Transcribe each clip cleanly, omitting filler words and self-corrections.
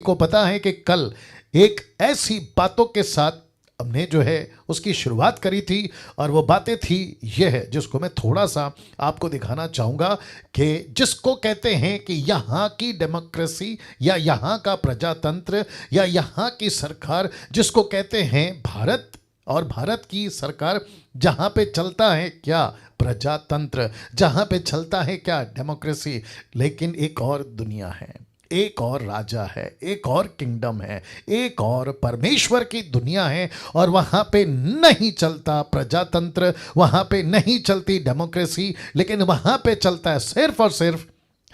को पता है कि कल एक ऐसी बातों के साथ हमने जो है उसकी शुरुआत करी थी और वो बातें थी यह है जिसको मैं थोड़ा सा आपको दिखाना चाहूँगा कि जिसको कहते हैं कि यहाँ की डेमोक्रेसी या यहाँ का प्रजातंत्र या यहाँ की सरकार, जिसको कहते हैं भारत, और भारत की सरकार जहाँ पे चलता है क्या प्रजातंत्र, जहाँ पे चलता है क्या डेमोक्रेसी, लेकिन एक और दुनिया है, एक और राजा है, एक और किंगडम है, एक और परमेश्वर की दुनिया है और वहाँ पे नहीं चलता प्रजातंत्र, वहाँ पे नहीं चलती डेमोक्रेसी, लेकिन वहाँ पे चलता है सिर्फ और सिर्फ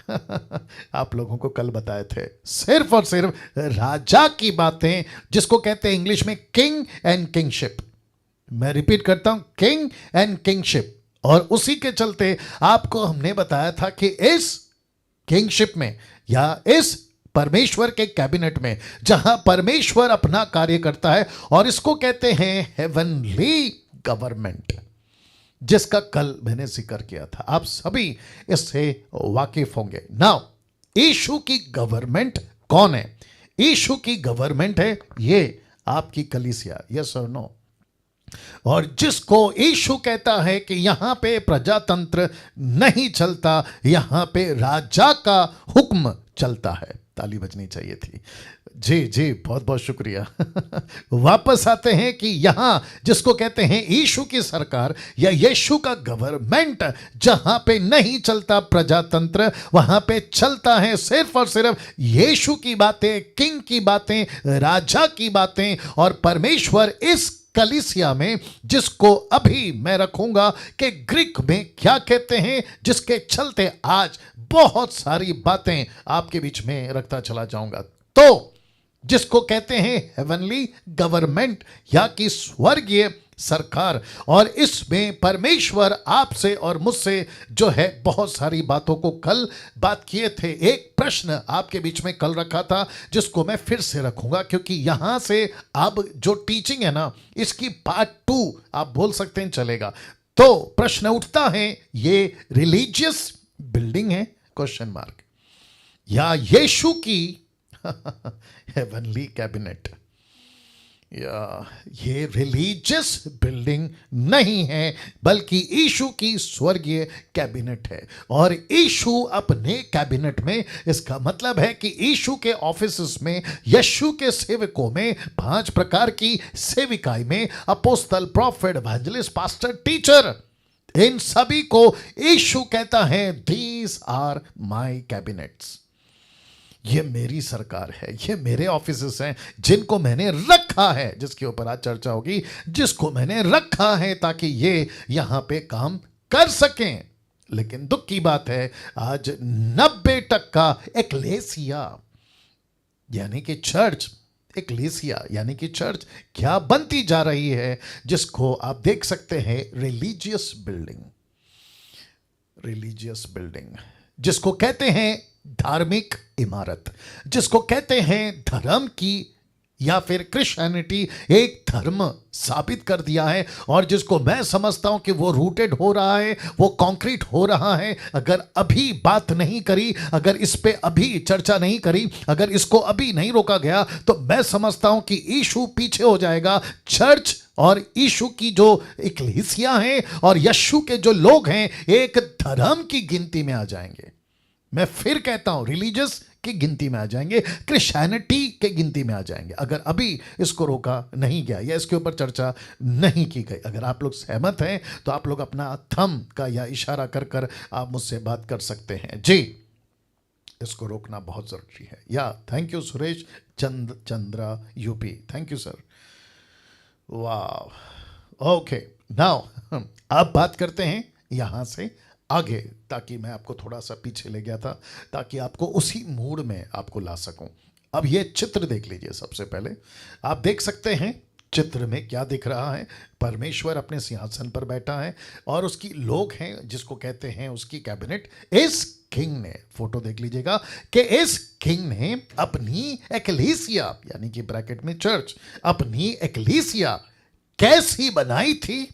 आप लोगों को कल बताए थे, सिर्फ और सिर्फ राजा की बातें, जिसको कहते हैं इंग्लिश में किंग एंड किंगशिप। मैं रिपीट करता हूं, किंग एंड किंगशिप। और उसी के चलते आपको हमने बताया था कि इस किंगशिप में या इस परमेश्वर के कैबिनेट में जहां परमेश्वर अपना कार्य करता है, और इसको कहते हैं हेवनली गवर्नमेंट, जिसका कल मैंने जिक्र किया था। आप सभी इससे वाकिफ होंगे। नाउ यीशु की गवर्नमेंट कौन है? यीशु की गवर्नमेंट है ये आपकी कलीसिया, यस और नो। और जिसको यीशु कहता है कि यहां पे प्रजातंत्र नहीं चलता, यहां पे राजा का हुक्म चलता है। ताली बजनी चाहिए थी। जी जी, बहुत बहुत शुक्रिया। वापस आते हैं कि यहां जिसको कहते हैं यीशु की सरकार या यीशु का गवर्नमेंट, जहां पे नहीं चलता प्रजातंत्र, वहां पे चलता है सिर्फ और सिर्फ यीशु की बातें, किंग की बातें, राजा की बातें। और परमेश्वर इस कलीसिया में, जिसको अभी मैं रखूंगा कि ग्रीक में क्या कहते हैं, जिसके चलते आज बहुत सारी बातें आपके बीच में रखता चला जाऊंगा, तो जिसको कहते हैं हेवनली गवर्नमेंट या कि स्वर्गीय सरकार। और इसमें परमेश्वर आपसे और मुझसे जो है बहुत सारी बातों को कल बात किए थे। एक प्रश्न आपके बीच में कल रखा था जिसको मैं फिर से रखूंगा, क्योंकि यहां से अब जो टीचिंग है ना, इसकी पार्ट 2 आप बोल सकते हैं चलेगा। तो प्रश्न उठता है, ये रिलीजियस बिल्डिंग है क्वेश्चन मार्क, या यीशु की हेवनली कैबिनेट, या ये रिलीजियस बिल्डिंग नहीं है बल्कि यीशु की स्वर्गीय कैबिनेट है। और यीशु अपने कैबिनेट में, इसका मतलब है कि यीशु के ऑफिस में, यीशु के सेवकों में 5 प्रकार की सेविकाई में, अपोस्तल, प्रॉफिट, एवेंजलिस्ट, पास्टर, टीचर, इन सभी को यीशु कहता है दीज आर माय कैबिनेट्स। ये मेरी सरकार है, ये मेरे ऑफिसेस हैं जिनको मैंने रखा है, जिसके ऊपर आज चर्चा होगी, जिसको मैंने रखा है ताकि ये यहां पे काम कर सकें। लेकिन दुख की बात है, आज 90% एक्लेसिया यानी कि चर्च, एक्लेसिया यानी कि चर्च क्या बनती जा रही है, जिसको आप देख सकते हैं रिलीजियस बिल्डिंग। रिलीजियस बिल्डिंग जिसको कहते हैं धार्मिक इमारत, जिसको कहते हैं धर्म की, या फिर क्रिश्चियनिटी एक धर्म साबित कर दिया है, और जिसको मैं समझता हूं कि वो रूटेड हो रहा है, वो कंक्रीट हो रहा है। अगर अभी बात नहीं करी, अगर इस पे अभी चर्चा नहीं करी, अगर इसको अभी नहीं रोका गया, तो मैं समझता हूं कि यीशु पीछे हो जाएगा। चर्च और यीशु की जो इक्लेसिया है और यीशु के जो लोग हैं एक धर्म की गिनती में आ जाएंगे। मैं फिर कहता हूं, रिलीजियस की गिनती में आ जाएंगे, क्रिश्चियनिटी के गिनती में आ जाएंगे, अगर अभी इसको रोका नहीं गया या इसके ऊपर चर्चा नहीं की गई। अगर आप लोग सहमत हैं तो आप लोग अपना थंब का या इशारा कर कर आप मुझसे बात कर सकते हैं। जी, इसको रोकना बहुत जरूरी है। या thank you Suresh Chandra UP, thank you sir. वाह, ओके। नाउ अब बात करते हैं यहां से आगे, ताकि मैं आपको थोड़ा सा पीछे ले गया था, ताकि आपको उसी मूड में आपको ला सकूं। अब ये चित्र देख लीजिए। सबसे पहले आप देख सकते हैं चित्र में क्या दिख रहा है। परमेश्वर अपने सिंहासन पर बैठा है और उसकी लोग हैं जिसको कहते हैं उसकी कैबिनेट। इस किंग ने, फोटो देख लीजिएगा, कि इस किंग ने अपनी एक्लेसिया यानी कि ब्रैकेट में चर्च, अपनी एक्लेसिया कैसी बनाई थी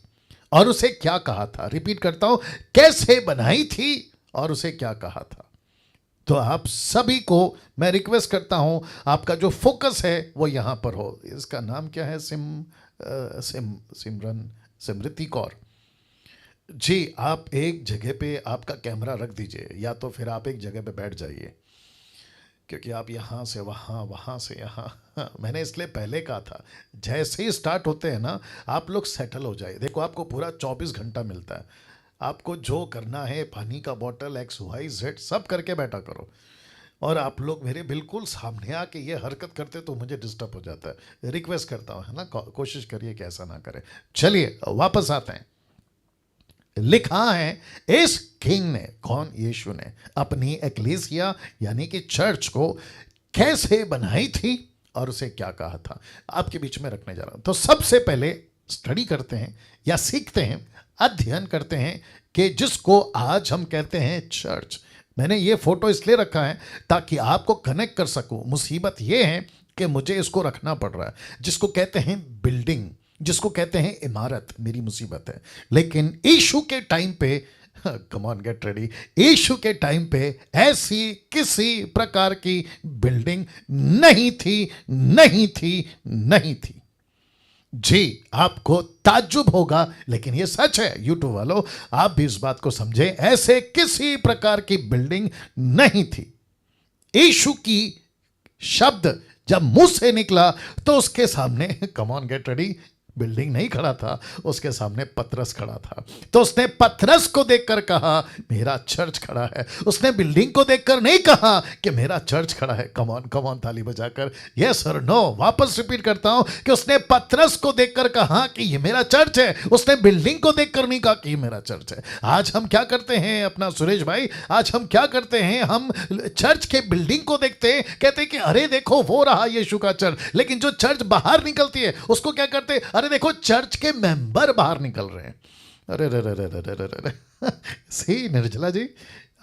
और उसे क्या कहा था। रिपीट करता हूं, कैसे बनाई थी और उसे क्या कहा था। तो आप सभी को मैं रिक्वेस्ट करता हूं, आपका जो फोकस है वो यहां पर हो। इसका नाम क्या है? सिमरन, सिमृति कौर जी। आप एक जगह पे आपका कैमरा रख दीजिए, या तो फिर आप एक जगह पे बैठ जाइए, क्योंकि आप यहाँ से वहाँ, वहाँ से यहाँ मैंने इसलिए पहले कहा था, जैसे ही स्टार्ट होते हैं ना, आप लोग सेटल हो जाए। देखो, आपको पूरा 24 घंटा मिलता है, आपको जो करना है, पानी का बोतल XYZ सब करके बैठा करो। और आप लोग मेरे बिल्कुल सामने आके ये हरकत करते तो मुझे डिस्टर्ब हो जाता है। रिक्वेस्ट करता हूँ, है ना, कोशिश करिए कि ऐसा ना करें। चलिए वापस आते हैं। लिखा है, इस किंग ने, कौन? यीशु ने अपनी एक्लीसिया यानी कि चर्च को कैसे बनाई थी और उसे क्या कहा था, आपके बीच में रखने जा रहा हूं। तो सबसे पहले स्टडी करते हैं या सीखते हैं, अध्ययन करते हैं कि जिसको आज हम कहते हैं चर्च। मैंने ये फोटो इसलिए रखा है ताकि आपको कनेक्ट कर सकूं। मुसीबत ये है कि मुझे इसको रखना पड़ रहा है, जिसको कहते हैं बिल्डिंग, जिसको कहते हैं इमारत, मेरी मुसीबत है। लेकिन यीशु के टाइम पे, कम ऑन गेट रेडी, यीशु के टाइम पे ऐसी किसी प्रकार की बिल्डिंग नहीं थी, नहीं थी, नहीं थी। जी, आपको ताज्जुब होगा, लेकिन ये सच है। यूट्यूब वालों, आप भी इस बात को समझें, ऐसे किसी प्रकार की बिल्डिंग नहीं थी। यीशु की शब्द जब मुंह से निकला तो उसके सामने, come on get ready, building नहीं खड़ा था, उसके सामने पतरस खड़ा था। तो उसने पतरस को देखकर कहा, मेरा चर्च खड़ा है। उसने बिल्डिंग को देखकर नहीं कहा कि मेरा चर्च खड़ा है। कम ऑन, ताली बजाकर, यस और नो। वापस रिपीट करता हूं कि उसने पतरस को देखकर कहा कि ये मेरा चर्च है। उसने बिल्डिंग को देखकर नहीं कहा कि ये मेरा चर्च है। आज हम क्या करते हैं अपना सुरेश भाई, आज हम क्या करते हैं, हम चर्च के बिल्डिंग को देखते हैं, कहते हैं कि अरे देखो वो रहा यीशु का चर्च। लेकिन जो चर्च बाहर निकलती है उसको क्या करते हैं? अरे देखो चर्च के मेंबर बाहर निकल रहे हैं। अरे रे रे रे रे रे रे रे सही निर्जला जी,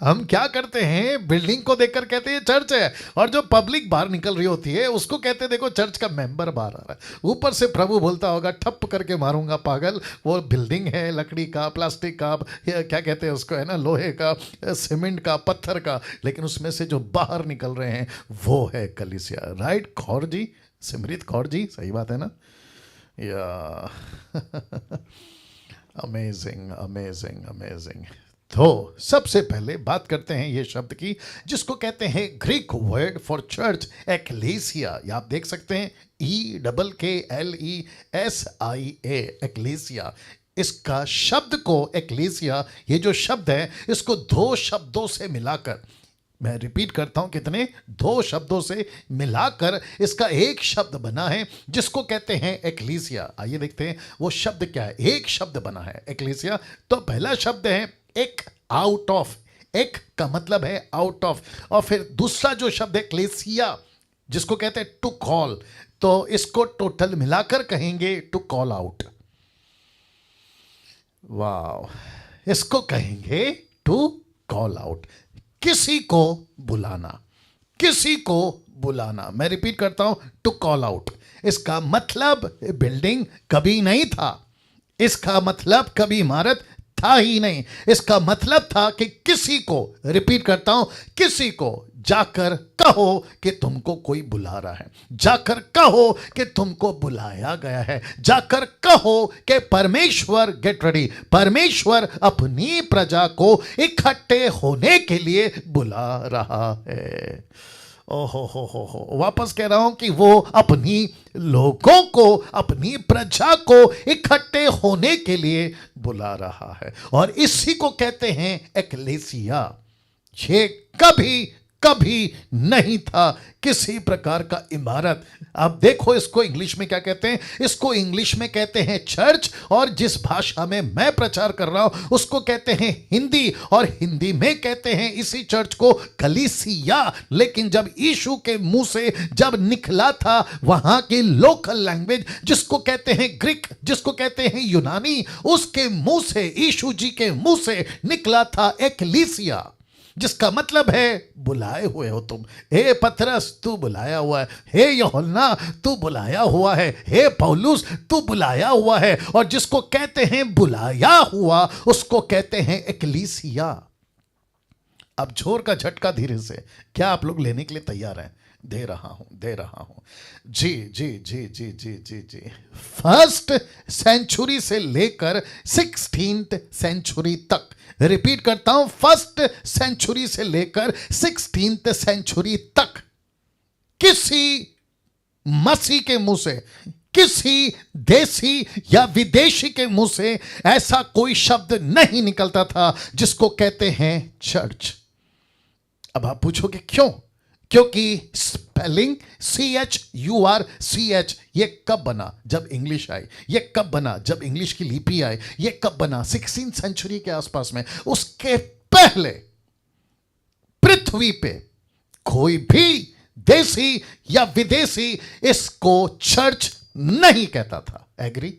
हम क्या करते हैं? बिल्डिंग को देखकर कहते हैं चर्च है, और जो पब्लिक बाहर निकल रही होती है उसको कहते हैं देखो चर्च का मेंबर बाहर आ रहा है। ऊपर से प्रभु बोलता होगा, ठप करके मारूंगा पागल, वो बिल्डिंग है लकड़ी का, प्लास्टिक का, क्या कहते हैं उसको, है ना, लोहे का, सीमेंट का, पत्थर का, लेकिन उसमें से जो बाहर निकल रहे हैं वो है कलीसिया। राइट कौर जी, सिमरित कौर जी, सही बात है ना? या अमेजिंग, अमेजिंग, अमेजिंग। तो सबसे पहले बात करते हैं ये शब्द की, जिसको कहते हैं Greek word for church, ecclesia. ये आप देख सकते हैं, EKLESIA, एक्लेसिया। इसका शब्द को, एक्लेसिया, ये जो शब्द है, इसको दो शब्दों से मिलाकर, मैं रिपीट करता हूं, कितने? दो शब्दों से मिलाकर इसका एक शब्द बना है, जिसको कहते हैं एक्लीसिया। आइए देखते हैं वो शब्द क्या है। एक शब्द बना है एक्लीसिया। तो पहला शब्द है एक, आउट ऑफ। एक का मतलब है आउट ऑफ, और फिर दूसरा जो शब्द है क्लेसिया, जिसको कहते हैं टू कॉल। तो इसको टोटल मिलाकर कहेंगे टू कॉल आउट। वाह, इसको कहेंगे टू कॉल आउट, किसी को बुलाना, किसी को बुलाना। मैं रिपीट करता हूं, टू कॉल आउट। इसका मतलब बिल्डिंग कभी नहीं था, इसका मतलब कभी इमारत था ही नहीं। इसका मतलब था कि किसी को, रिपीट करता हूं, किसी को जाकर कहो कि तुमको कोई बुला रहा है, जाकर कहो कि तुमको बुलाया गया है, जाकर कहो कि परमेश्वर, गेट रेडी, परमेश्वर अपनी प्रजा को इकट्ठे होने के लिए बुला रहा है। ओहो हो, वापस कह रहा हूं कि वो अपनी लोगों को, अपनी प्रजा को इकट्ठे होने के लिए बुला रहा है, और इसी को कहते हैं एक्लेसिया। ये कभी कभी नहीं था किसी प्रकार का इमारत। अब देखो इसको इंग्लिश में क्या कहते हैं? इसको इंग्लिश में कहते हैं चर्च, और जिस भाषा में मैं प्रचार कर रहा हूं उसको कहते हैं हिंदी, और हिंदी में कहते हैं इसी चर्च को कलीसिया। लेकिन जब यीशु के मुंह से जब निकला था वहां की लोकल लैंग्वेज, जिसको कहते हैं ग्रीक, जिसको कहते हैं यूनानी, उसके मुंह से, यीशु जी के मुंह से निकला था एक्लीसिया, जिसका मतलब है बुलाए हुए हो तुम। हे पतरस, तू बुलाया हुआ है। हे यूहन्ना, तू बुलाया हुआ है। हे पौलुस, तू बुलाया हुआ है। और जिसको कहते हैं बुलाया हुआ, उसको कहते हैं एक्लीसिया। अब जोर का झटका धीरे से, क्या आप लोग लेने के लिए तैयार हैं? दे रहा हूं। जी जी जी जी जी जी जी। फर्स्ट सेंचुरी से लेकर 16th सेंचुरी तक, रिपीट करता हूं, फर्स्ट सेंचुरी से लेकर 16th सेंचुरी तक किसी मसीह के मुंह से, किसी देसी या विदेशी के मुंह से ऐसा कोई शब्द नहीं निकलता था जिसको कहते हैं चर्च। अब आप पूछोगे क्यों? क्योंकि स्पेलिंग CHURCH ये कब बना? जब इंग्लिश आई। ये कब बना? जब इंग्लिश की लिपि आई। ये कब बना? 16th सेंचुरी के आसपास में। उसके पहले पृथ्वी पे कोई भी देसी या विदेशी इसको चर्च नहीं कहता था। एग्री?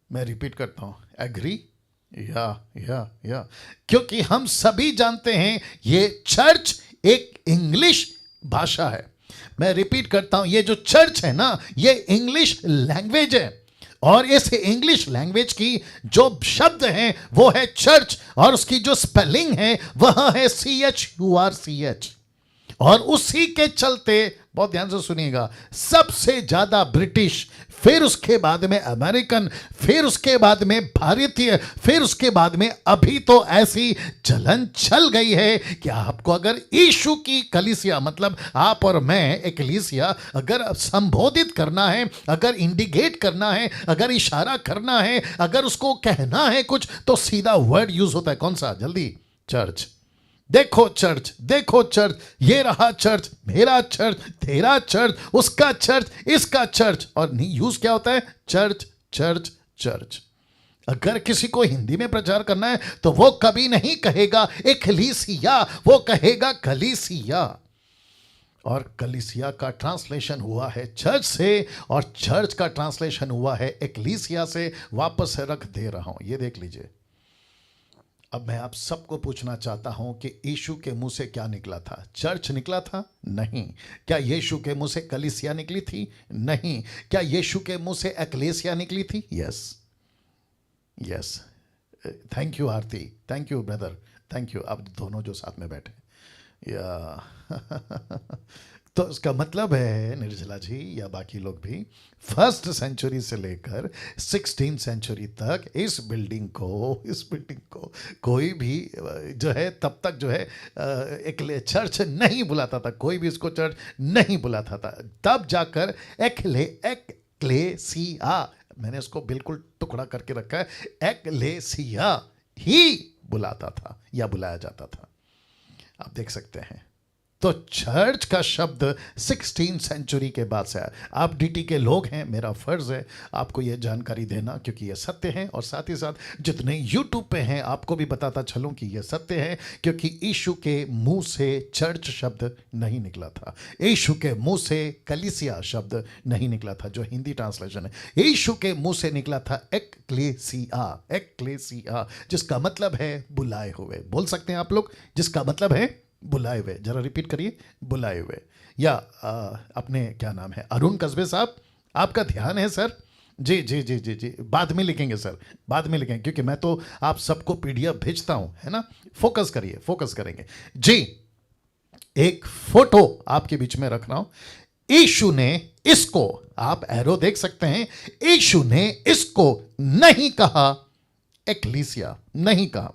मैं रिपीट करता हूं, एग्री? या क्योंकि हम सभी जानते हैं ये चर्च एक इंग्लिश भाषा है। मैं रिपीट करता हूं, ये जो चर्च है ना, ये इंग्लिश लैंग्वेज है, और इस इंग्लिश लैंग्वेज की जो शब्द हैं वो है चर्च, और उसकी जो स्पेलिंग है वह है CHURCH। और उसी के चलते, बहुत ध्यान से सुनिएगा, सबसे ज्यादा ब्रिटिश, फिर उसके बाद में अमेरिकन, फिर उसके बाद में भारतीय, फिर उसके बाद में अभी तो ऐसी चलन चल गई है कि आपको अगर यीशु की कलीसिया, मतलब आप और मैं एक कलीसिया अगर संबोधित करना है, अगर इंडिकेट करना है, अगर इशारा करना है, अगर उसको कहना है कुछ, तो सीधा वर्ड यूज होता है। कौन सा? जल्दी, चर्च। देखो चर्च, देखो चर्च, ये रहा चर्च, मेरा चर्च, तेरा चर्च, उसका चर्च, इसका चर्च। और नहीं, यूज क्या होता है? Church church church. अगर किसी को हिंदी में प्रचार करना है तो वो कभी नहीं कहेगा एकलीसिया, वो कहेगा कलीसिया। और कलीसिया का ट्रांसलेशन हुआ है चर्च से, और चर्च का ट्रांसलेशन हुआ है एकलीसिया से। वापस रख दे रहा हूं, ये देख लीजिए। अब मैं आप सबको पूछना चाहता हूं कि यीशु के मुंह से क्या निकला था? चर्च निकला था? नहीं। क्या यीशु के मुंह से कलीसिया निकली थी? नहीं। क्या यीशु के मुंह से एक्लेसिया निकली थी? Yes yes. Thank you Aarti, thank you brother, thank you. आप दोनों जो साथ में बैठे, या तो इसका मतलब है निर्जला जी या बाकी लोग भी, फर्स्ट सेंचुरी से लेकर 16th सेंचुरी तक इस बिल्डिंग को कोई भी जो है तब तक जो है एक चर्च नहीं बुलाता था, कोई भी इसको चर्च नहीं बुलाता था। तब जाकर एक्लेसिया, मैंने इसको बिल्कुल टुकड़ा करके रखा है, एक्लेसिया ही बुलाता था या बुलाया जाता था। आप देख सकते हैं। तो चर्च का शब्द 16th सेंचुरी के बाद से आया। आप डीटी के लोग हैं, मेरा फर्ज है आपको यह जानकारी देना, क्योंकि यह सत्य है, और साथ ही साथ जितने यूट्यूब पे हैं आपको भी बताता चलूं कि यह सत्य है, क्योंकि यीशु के मुंह से चर्च शब्द नहीं निकला था, यीशु के मुंह से कलीसिया शब्द नहीं निकला था, जो हिंदी ट्रांसलेशन है। यीशु के मुंह से निकला था एक्लेसिया, एक्लेसिया, जिसका मतलब है बुलाए हुए। बोल सकते हैं आप लोग, जिसका मतलब है बुलाए हुए। जरा रिपीट करिए, बुलाए हुए। या अपने क्या नाम है, अरुण कस्बे साहब, आपका ध्यान है सर? जी जी जी जी जी, बाद में लिखेंगे सर, बाद में लिखेंगे, क्योंकि मैं तो आप सबको PDF भेजता हूं, है ना। फोकस करिए, फोकस करेंगे जी। एक फोटो आपके बीच में रख रहा हूं। यीशु ने इसको, आप एरो देख सकते हैं, यीशु ने इसको नहीं कहा एक्लीसिया, नहीं कहा।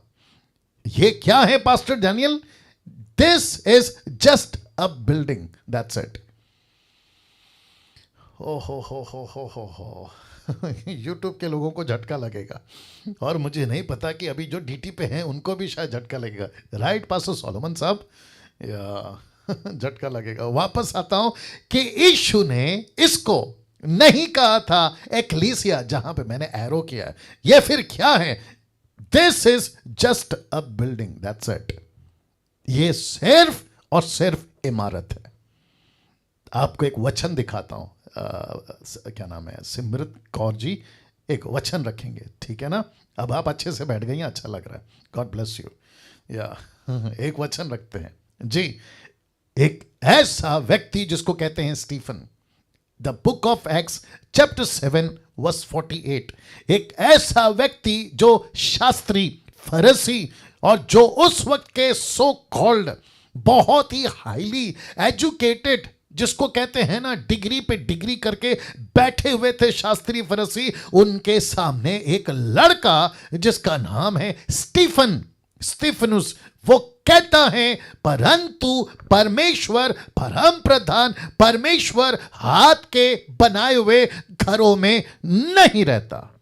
यह क्या है pastor Daniel? This is just a building. That's it. हो। YouTube के लोगों को झटका लगेगा, और मुझे नहीं पता कि अभी जो DT पे हैं उनको भी शायद झटका लगेगा। राइट पास्टर सोलोमन साहब, या झटका लगेगा। वापस आता हूं कि यीशु ने इसको नहीं कहा था एक्लीसिया, जहां पे मैंने एरो किया है। यह फिर क्या है? This is just a building. That's it. ये सिर्फ और सिर्फ इमारत है। आपको एक वचन दिखाता हूं, क्या नाम है, सिमरत कौर जी एक वचन रखेंगे, ठीक है ना। अब आप अच्छे से बैठ गई हैं, अच्छा लग रहा है, गॉड ब्लेस यू। या एक वचन रखते हैं जी। एक ऐसा व्यक्ति जिसको कहते हैं Stephen, the book of Acts chapter 7 verse 48। एक ऐसा व्यक्ति जो शास्त्री, फरीसी और जो उस वक्त के सो कॉल्ड बहुत ही हाईली एजुकेटेड, जिसको कहते हैं ना डिग्री पे डिग्री करके बैठे हुए थे शास्त्री फरीसी, उनके सामने एक लड़का जिसका नाम है स्टीफनुस, वो कहता है परंतु परमेश्वर, परम प्रधान परमेश्वर हाथ के बनाए हुए घरों में नहीं रहता।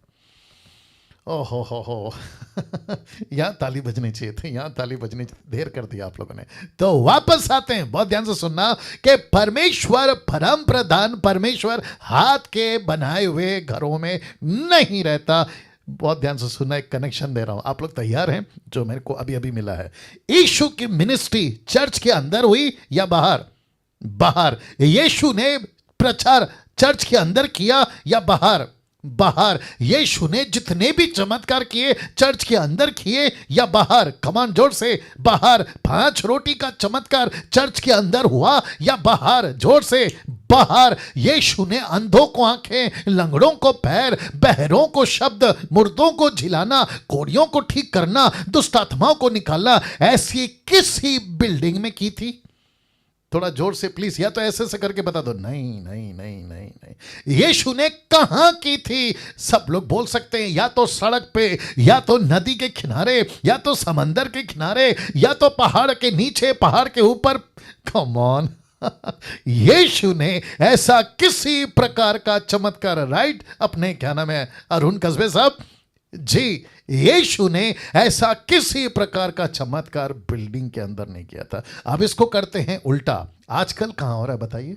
ओहो हो यहां ताली बजनी चाहिए थी, यहां ताली बजनी, देर कर दिया आप लोगों ने। तो वापस आते हैं, बहुत ध्यान से सुनना, कि परमेश्वर, परम प्रधान परमेश्वर हाथ के बनाए हुए घरों में नहीं रहता। बहुत ध्यान से सुनना, एक कनेक्शन दे रहा हूं, आप लोग तैयार हैं? जो मेरे को अभी अभी मिला है, यीशु की मिनिस्ट्री चर्च के अंदर हुई या बाहर? बाहर। यीशु ने प्रचार चर्च के अंदर किया या बाहर? बाहर। यीशु ने जितने भी चमत्कार किए चर्च के अंदर किए या बाहर? कमान जोर से, बाहर। 5 रोटी का चमत्कार चर्च के अंदर हुआ या बाहर? जोर से, बाहर। यीशु ने अंधों को आंखें, लंगड़ों को पैर, बहरों को शब्द, मुर्दों को झिलाना, कोढ़ियों को ठीक करना, दुष्ट आत्माओं को निकालना, ऐसी किसी बिल्डिंग में की थी? थोड़ा जोर से प्लीज, या तो ऐसे करके बता दो। नहीं नहीं नहीं नहीं नहीं। यीशु ने कहां की थी? सब लोग बोल सकते हैं, या तो सड़क पे, या तो नदी के किनारे, या तो समंदर के किनारे, या तो पहाड़ के नीचे, पहाड़ के ऊपर। कम ऑन यीशु ने ऐसा किसी प्रकार का चमत्कार, राइट? अपने क्या नाम है, अरुण कस्बे साहब जी, यीशु ने ऐसा किसी प्रकार का चमत्कार बिल्डिंग के अंदर नहीं किया था। अब इसको करते हैं उल्टा। आजकल कहां हो रहा है बताइए?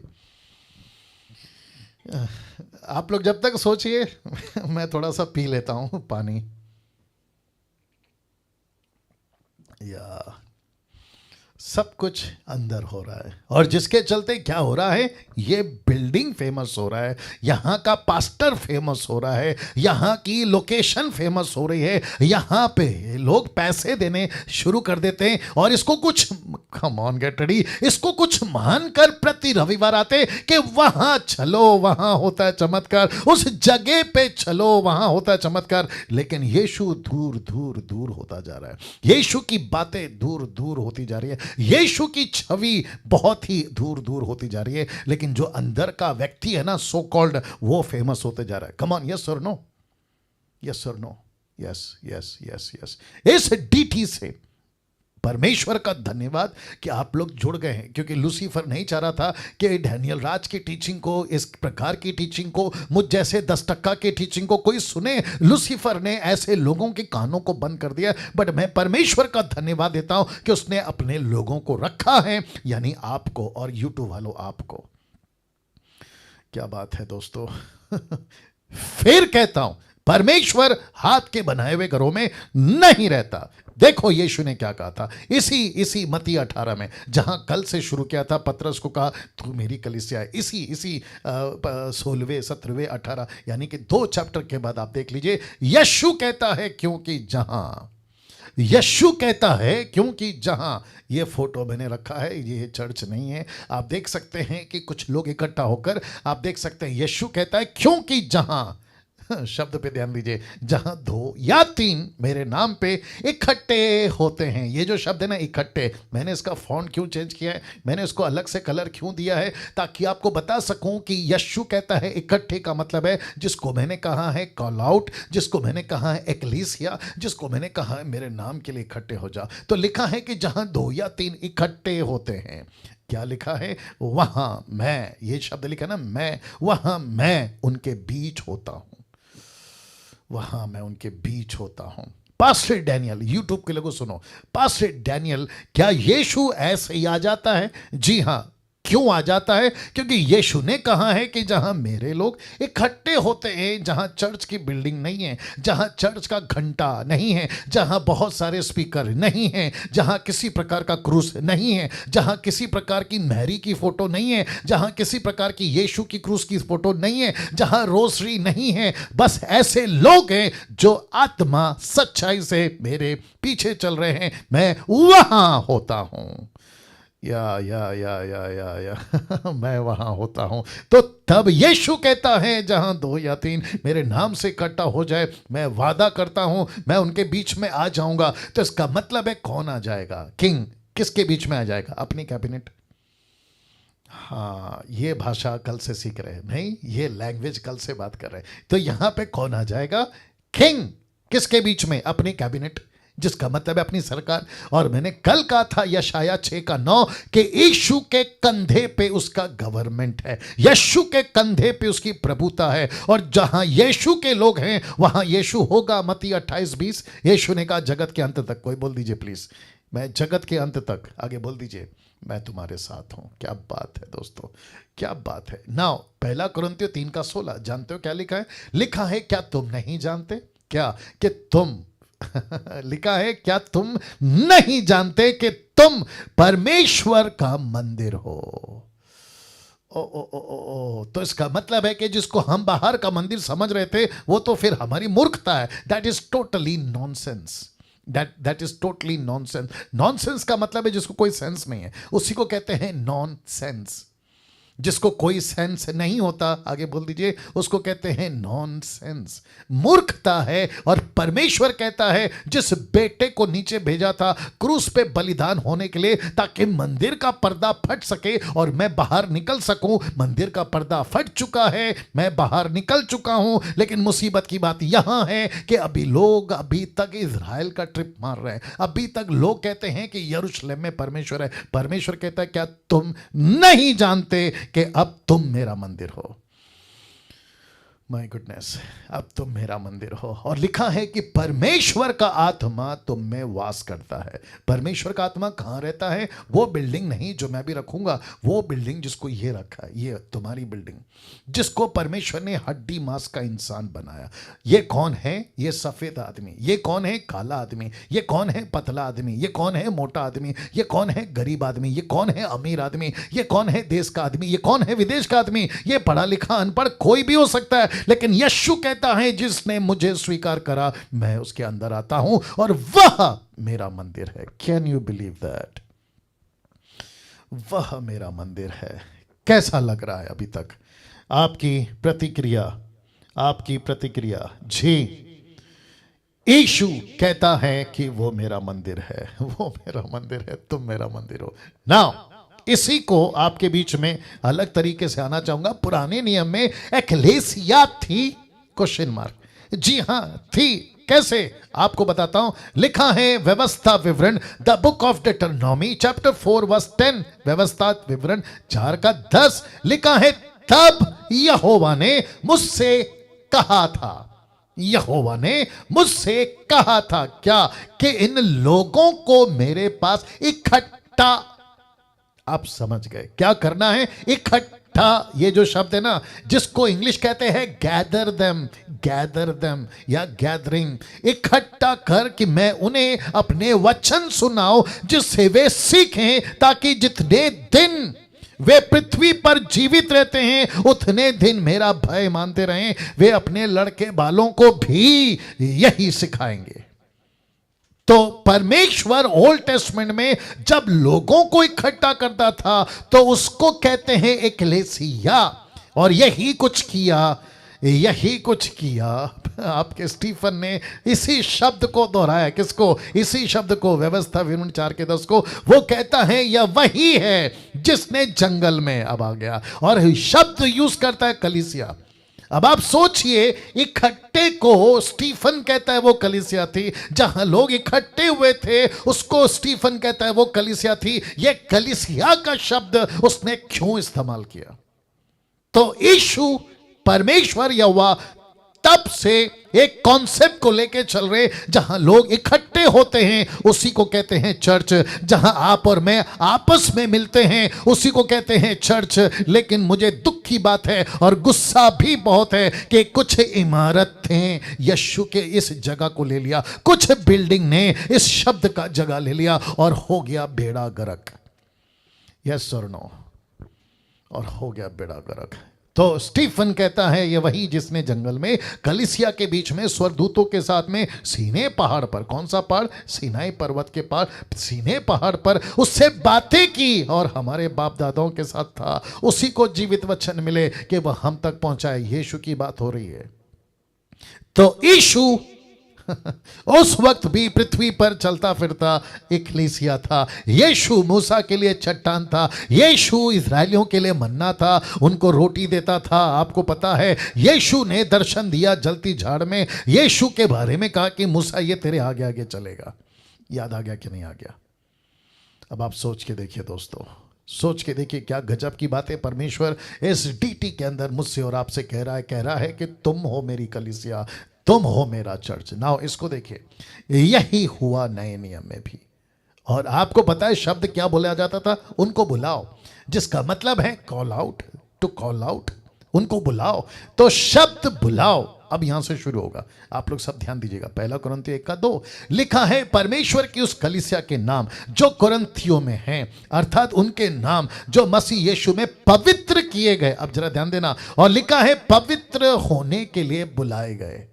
आप लोग जब तक सोचिए मैं थोड़ा सा पी लेता हूं पानी। या सब कुछ अंदर हो रहा है, और जिसके चलते क्या हो रहा है, ये बिल्डिंग फेमस हो रहा है, यहां का पास्टर फेमस हो रहा है, यहां की लोकेशन फेमस हो रही है, यहां पे लोग पैसे देने शुरू कर देते हैं, और इसको कुछ, कम ऑन गेट रेडी, इसको कुछ मानकर प्रति रविवार आते कि वहां चलो वहां होता है चमत्कार, उस जगह पे चलो वहां होता है चमत्कार। लेकिन यीशु दूर दूर दूर होता जा रहा है, यीशु की बातें दूर दूर होती जा रही है, यीशु की छवि बहुत ही दूर दूर होती जा रही है, लेकिन जो अंदर का व्यक्ति है ना, सो कॉल्ड, वो फेमस होते जा रहा है। कम ऑन, यस और नो? यस और no? Yes yes yes yes. इस डीटी से परमेश्वर का धन्यवाद कि आप लोग जुड़ गए हैं, क्योंकि लूसीफर नहीं चाह रहा था कि डैनियल राज की टीचिंग को, इस प्रकार की टीचिंग को, मुझ जैसे 10% की टीचिंग को कोई सुने। लूसीफर ने ऐसे लोगों के कानों को बंद कर दिया, बट मैं परमेश्वर का धन्यवाद देता हूं कि उसने अपने लोगों को रखा है, यानी आपको और यूट्यूब वालों आपको। क्या बात है दोस्तों फिर कहता हूं, परमेश्वर हाथ के बनाए हुए घरों में नहीं रहता। देखो यीशु ने क्या कहा था इसी मत्ती 18 में, जहां कल से शुरू किया था। पतरस को कहा तू मेरी कलीसिया है, इसी 16वें 17वें 18, यानी कि 2 चैप्टर के बाद आप देख लीजिए। यीशु कहता है क्योंकि जहां ये फोटो मैंने रखा है, ये चर्च नहीं है, आप देख सकते हैं कि कुछ लोग इकट्ठा होकर, आप देख सकते हैं यीशु कहता है क्योंकि जहां, शब्द पे ध्यान दीजिए, जहां 2 या 3 मेरे नाम पे इकट्ठे होते हैं। ये जो शब्द है ना इकट्ठे, मैंने इसका फॉन्ट क्यों चेंज किया है, मैंने इसको अलग से कलर क्यों दिया है, ताकि आपको बता सकूं कि यीशु कहता है इकट्ठे का मतलब है जिसको मैंने कहा है कॉल आउट, जिसको मैंने कहा है एक्लीसिया, जिसको मैंने कहा है मेरे नाम के लिए इकट्ठे हो जा। तो लिखा है कि जहां 2 या 3 इकट्ठे होते हैं, क्या लिखा है? वहां मैं, ये शब्द लिखा ना मैं, वहां मैं उनके बीच होता हूं, वहां मैं उनके बीच होता हूं। पास्टर डैनियल, यूट्यूब के लोगों सुनो, पास्टर डैनियल, क्या यीशु ऐसे ही आ जाता है? जी हां। क्यों आ जाता है? क्योंकि यीशु ने कहा है कि जहां मेरे लोग इकट्ठे होते हैं, जहां चर्च की बिल्डिंग नहीं है, जहां चर्च का घंटा नहीं है, जहां बहुत सारे स्पीकर नहीं हैं, जहां किसी प्रकार का क्रूस नहीं है, जहां किसी प्रकार की मैरी की फोटो नहीं है, जहां किसी प्रकार की यीशु की क्रूस की फोटो नहीं है, जहां रोसरी नहीं है, बस ऐसे लोग हैं जो आत्मा सच्चाई से मेरे पीछे चल रहे हैं, मैं वहां होता हूं। या मैं वहां होता हूं। तो तब यीशु कहता है जहां दो या तीन मेरे नाम से इकट्ठा हो जाए, मैं वादा करता हूं मैं उनके बीच में आ जाऊंगा। तो इसका मतलब है कौन आ जाएगा? किंग। किसके बीच में आ जाएगा? अपनी कैबिनेट। हाँ, ये भाषा कल से सीख रहे हैं, नहीं ये लैंग्वेज कल से बात कर रहे हैं। तो यहां पे कौन आ जाएगा? किंग। किसके बीच में? अपनी कैबिनेट, जिसका मतलब है अपनी सरकार। और मैंने कल कहा था यशाया 6:9 कि यीशु के कंधे पे उसका गवर्नमेंट है, यीशु के कंधे पे उसकी प्रभुता है, और जहां यीशु के लोग हैं वहां यीशु होगा। मत्ती 28:20। यीशु ने कहा जगत के अंत तक, कोई बोल दीजिए प्लीज, मैं जगत के अंत तक, आगे बोल दीजिए, मैं तुम्हारे साथ हूं। क्या बात है दोस्तों, क्या बात है। नाउ 1 कुरिन्थियों 3:16 जानते हो क्या लिखा है? लिखा है क्या तुम नहीं जानते? क्या कि तुम लिखा है क्या तुम नहीं जानते कि तुम परमेश्वर का मंदिर हो? ओ, तो इसका मतलब है कि जिसको हम बाहर का मंदिर समझ रहे थे वो तो फिर हमारी मूर्खता है। That is totally nonsense. That is totally nonsense. Nonsense का मतलब है जिसको कोई सेंस नहीं है, उसी को कहते हैं नॉनसेंस। जिसको कोई सेंस नहीं होता, आगे बोल दीजिए, उसको कहते हैं नॉनसेंस, मूर्खता है। और परमेश्वर कहता है जिस बेटे को नीचे भेजा था क्रूस पे बलिदान होने के लिए ताकि मंदिर का पर्दा फट सके और मैं बाहर निकल सकूं। मंदिर का पर्दा फट चुका है, मैं बाहर निकल चुका हूं। लेकिन मुसीबत की बात यहां है कि अभी तक इजराइल का ट्रिप मार रहे हैं। अभी तक लोग कहते हैं कि यरूशलेम में परमेश्वर है। परमेश्वर कहता है क्या तुम नहीं जानते कि अब तुम मेरा मंदिर हो? माय गुडनेस, अब तुम मेरा मंदिर हो। और लिखा है कि परमेश्वर का आत्मा तुम में वास करता है। परमेश्वर का आत्मा कहां रहता है? वो बिल्डिंग नहीं जो मैं भी रखूंगा, वो बिल्डिंग जिसको ये रखा है, ये तुम्हारी बिल्डिंग, जिसको परमेश्वर ने हड्डी मांस का इंसान बनाया। ये कौन है? ये सफेद आदमी। ये कौन है? काला आदमी। ये कौन है? पतला आदमी। ये कौन है? मोटा आदमी। ये कौन है? गरीब आदमी। ये कौन है? अमीर आदमी। ये कौन है? देश का आदमी। ये कौन है? विदेश का आदमी। ये पढ़ा लिखा अनपढ़ कोई भी हो सकता है, लेकिन यीशु कहता है जिसने मुझे स्वीकार करा मैं उसके अंदर आता हूं और वह मेरा मंदिर है। Can you believe that? वह मेरा मंदिर है। कैसा लग रहा है अभी तक? आपकी प्रतिक्रिया, आपकी प्रतिक्रिया। जी, यीशु कहता है कि वो मेरा मंदिर है, वो मेरा मंदिर है, तुम मेरा मंदिर हो। नाउ इसी को आपके बीच में अलग तरीके से आना चाहूंगा। पुराने नियम में एक्लेसिया थी, क्वेश्चन मार्क। जी हां थी। कैसे? आपको बताता हूं। लिखा है व्यवस्था विवरण, the book of Deuteronomy chapter 4 verse 10, व्यवस्था विवरण 4:10 लिखा है तब यहोवा ने मुझसे कहा था, यहोवा ने मुझसे कहा था क्या? कि इन लोगों को मेरे पास इकट्ठा, आप समझ गए क्या करना है? इकट्ठा। ये जो शब्द है ना, जिसको इंग्लिश कहते हैं गैदर देम या गैदरिंग, इकट्ठा कर कि मैं उन्हें अपने वचन सुनाऊं जिससे वे सीखें, ताकि जितने दिन वे पृथ्वी पर जीवित रहते हैं उतने दिन मेरा भय मानते रहें। वे अपने लड़के बालों को भी यही सिखाएंगे। तो परमेश्वर ओल्ड टेस्टमेंट में जब लोगों को इकट्ठा करता था तो उसको कहते हैं एक्लेसिया। और यही कुछ किया, यही कुछ किया। आपके स्टीफन ने इसी शब्द को दोहराया। किसको? इसी शब्द को, व्यवस्था विवरण 4:10 को। वो कहता है यह वही है जिसने जंगल में, अब आ गया और शब्द यूज करता है कलीसिया। अब आप सोचिए, इकट्ठे को स्टीफन कहता है वो कलीसिया थी। जहां लोग इकट्ठे हुए थे उसको स्टीफन कहता है वो कलीसिया थी। ये कलीसिया का शब्द उसने क्यों इस्तेमाल किया? तो यीशु परमेश्वर यहोवा तब से एक कॉन्सेप्ट को लेके चल रहे, जहां लोग इकट्ठे होते हैं उसी को कहते हैं चर्च। जहां आप और मैं आपस में मिलते हैं उसी को कहते हैं चर्च। लेकिन मुझे दुख की बात है और गुस्सा भी बहुत है कि कुछ इमारतें यीशु के इस जगह को ले लिया, कुछ बिल्डिंग ने इस शब्द का जगह ले लिया और हो गया बेड़ा गर्क। यस और नो? और हो गया बेड़ा गर्क। तो स्टीफन कहता है ये वही जिसने जंगल में कलीसिया के बीच में स्वर्गदूतों के साथ में सीने पहाड़ पर, कौन सा पहाड़? सीनाई पर्वत के पार, सीने पहाड़ पर उससे बातें की और हमारे बाप दादाओं के साथ था, उसी को जीवित वचन मिले कि वह हम तक पहुंचाए। यीशु की बात हो रही है। तो यीशु उस वक्त भी पृथ्वी पर चलता फिरता इक्लीसिया था। यीशु मूसा के लिए चट्टान था, यीशु इजरायलियों के लिए मन्ना था, उनको रोटी देता था। आपको पता है यीशु ने दर्शन दिया जलती झाड़ में, यीशु के बारे में कहा कि मूसा ये तेरे आगे आगे चलेगा। याद आ गया कि नहीं आ गया? अब आप सोच के देखिए दोस्तों, सोच के देखिए क्या गजब की बात है। परमेश्वर इस डीटी के अंदर मुझसे और आपसे कह रहा है कि तुम हो मेरी कलीसिया, तुम हो मेरा चर्च। नाउ इसको देखिए, यही हुआ नए नियम में भी। और आपको पता है शब्द क्या बोला जाता था? उनको बुलाओ, जिसका मतलब है call out, to call out, उनको बुलाओ। तो शब्द बुलाओ अब यहां से शुरू होगा। आप लोग सब ध्यान दीजिएगा। 1 कुरिन्थियों 1:2 लिखा है, परमेश्वर की उस कलीसिया के नाम जो कुरिन्थियों में हैं, अर्थात उनके नाम जो मसीह यीशु में पवित्र किए गए। अब जरा ध्यान देना, और लिखा है पवित्र होने के लिए बुलाए गए।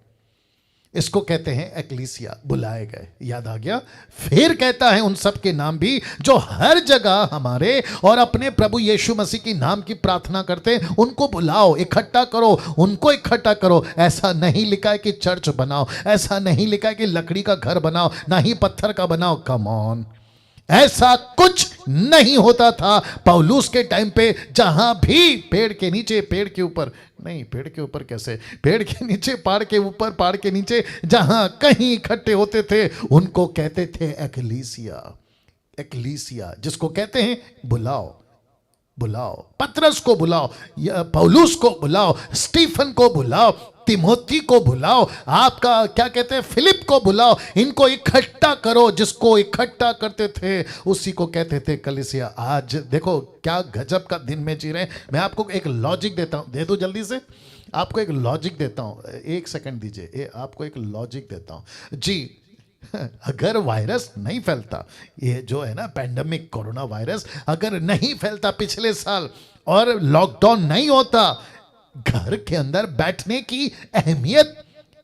इसको कहते हैं एक्लीसिया, बुलाए गए। याद आ गया? फिर कहता है उन सब के नाम भी जो हर जगह हमारे और अपने प्रभु यीशु मसीह की नाम की प्रार्थना करते हैं, उनको बुलाओ, इकट्ठा करो, उनको इकट्ठा करो। ऐसा नहीं लिखा है कि चर्च बनाओ, ऐसा नहीं लिखा है कि लकड़ी का घर बनाओ, ना ही पत्थर का बनाओ। कम ऑन, ऐसा कुछ नहीं होता था पौलुस के टाइम पे। जहां भी पेड़ के नीचे, पेड़ के ऊपर नहीं, पेड़ के ऊपर कैसे, पेड़ के नीचे, पहाड़ के ऊपर, पहाड़ के नीचे, जहां कहीं इकट्ठे होते थे उनको कहते थे एक्लीसिया। एक्लीसिया जिसको कहते हैं बुलाओ, बुलाओ। पतरस को बुलाओ, पौलुस को बुलाओ, स्टीफन को बुलाओ, तिमोथी को बुलाओ, आपका क्या कहते हैं फिलिप को बुलाओ। इनको इकट्ठा करो। जिसको इकट्ठा करते थे उसी को कहते थे कलीसिया। आज देखो क्या गजब का दिन में जी रहे हैं। मैं आपको एक लॉजिक देता हूं, दे दो जल्दी से। आपको एक लॉजिक देता हूं, एक सेकंड दीजिए। आपको एक लॉजिक देता हूं जी। अगर वायरस नहीं फैलता, ये जो है ना पैंडेमिक कोरोना वायरस अगर नहीं फैलता पिछले साल, और लॉकडाउन नहीं होता, घर के अंदर बैठने की अहमियत,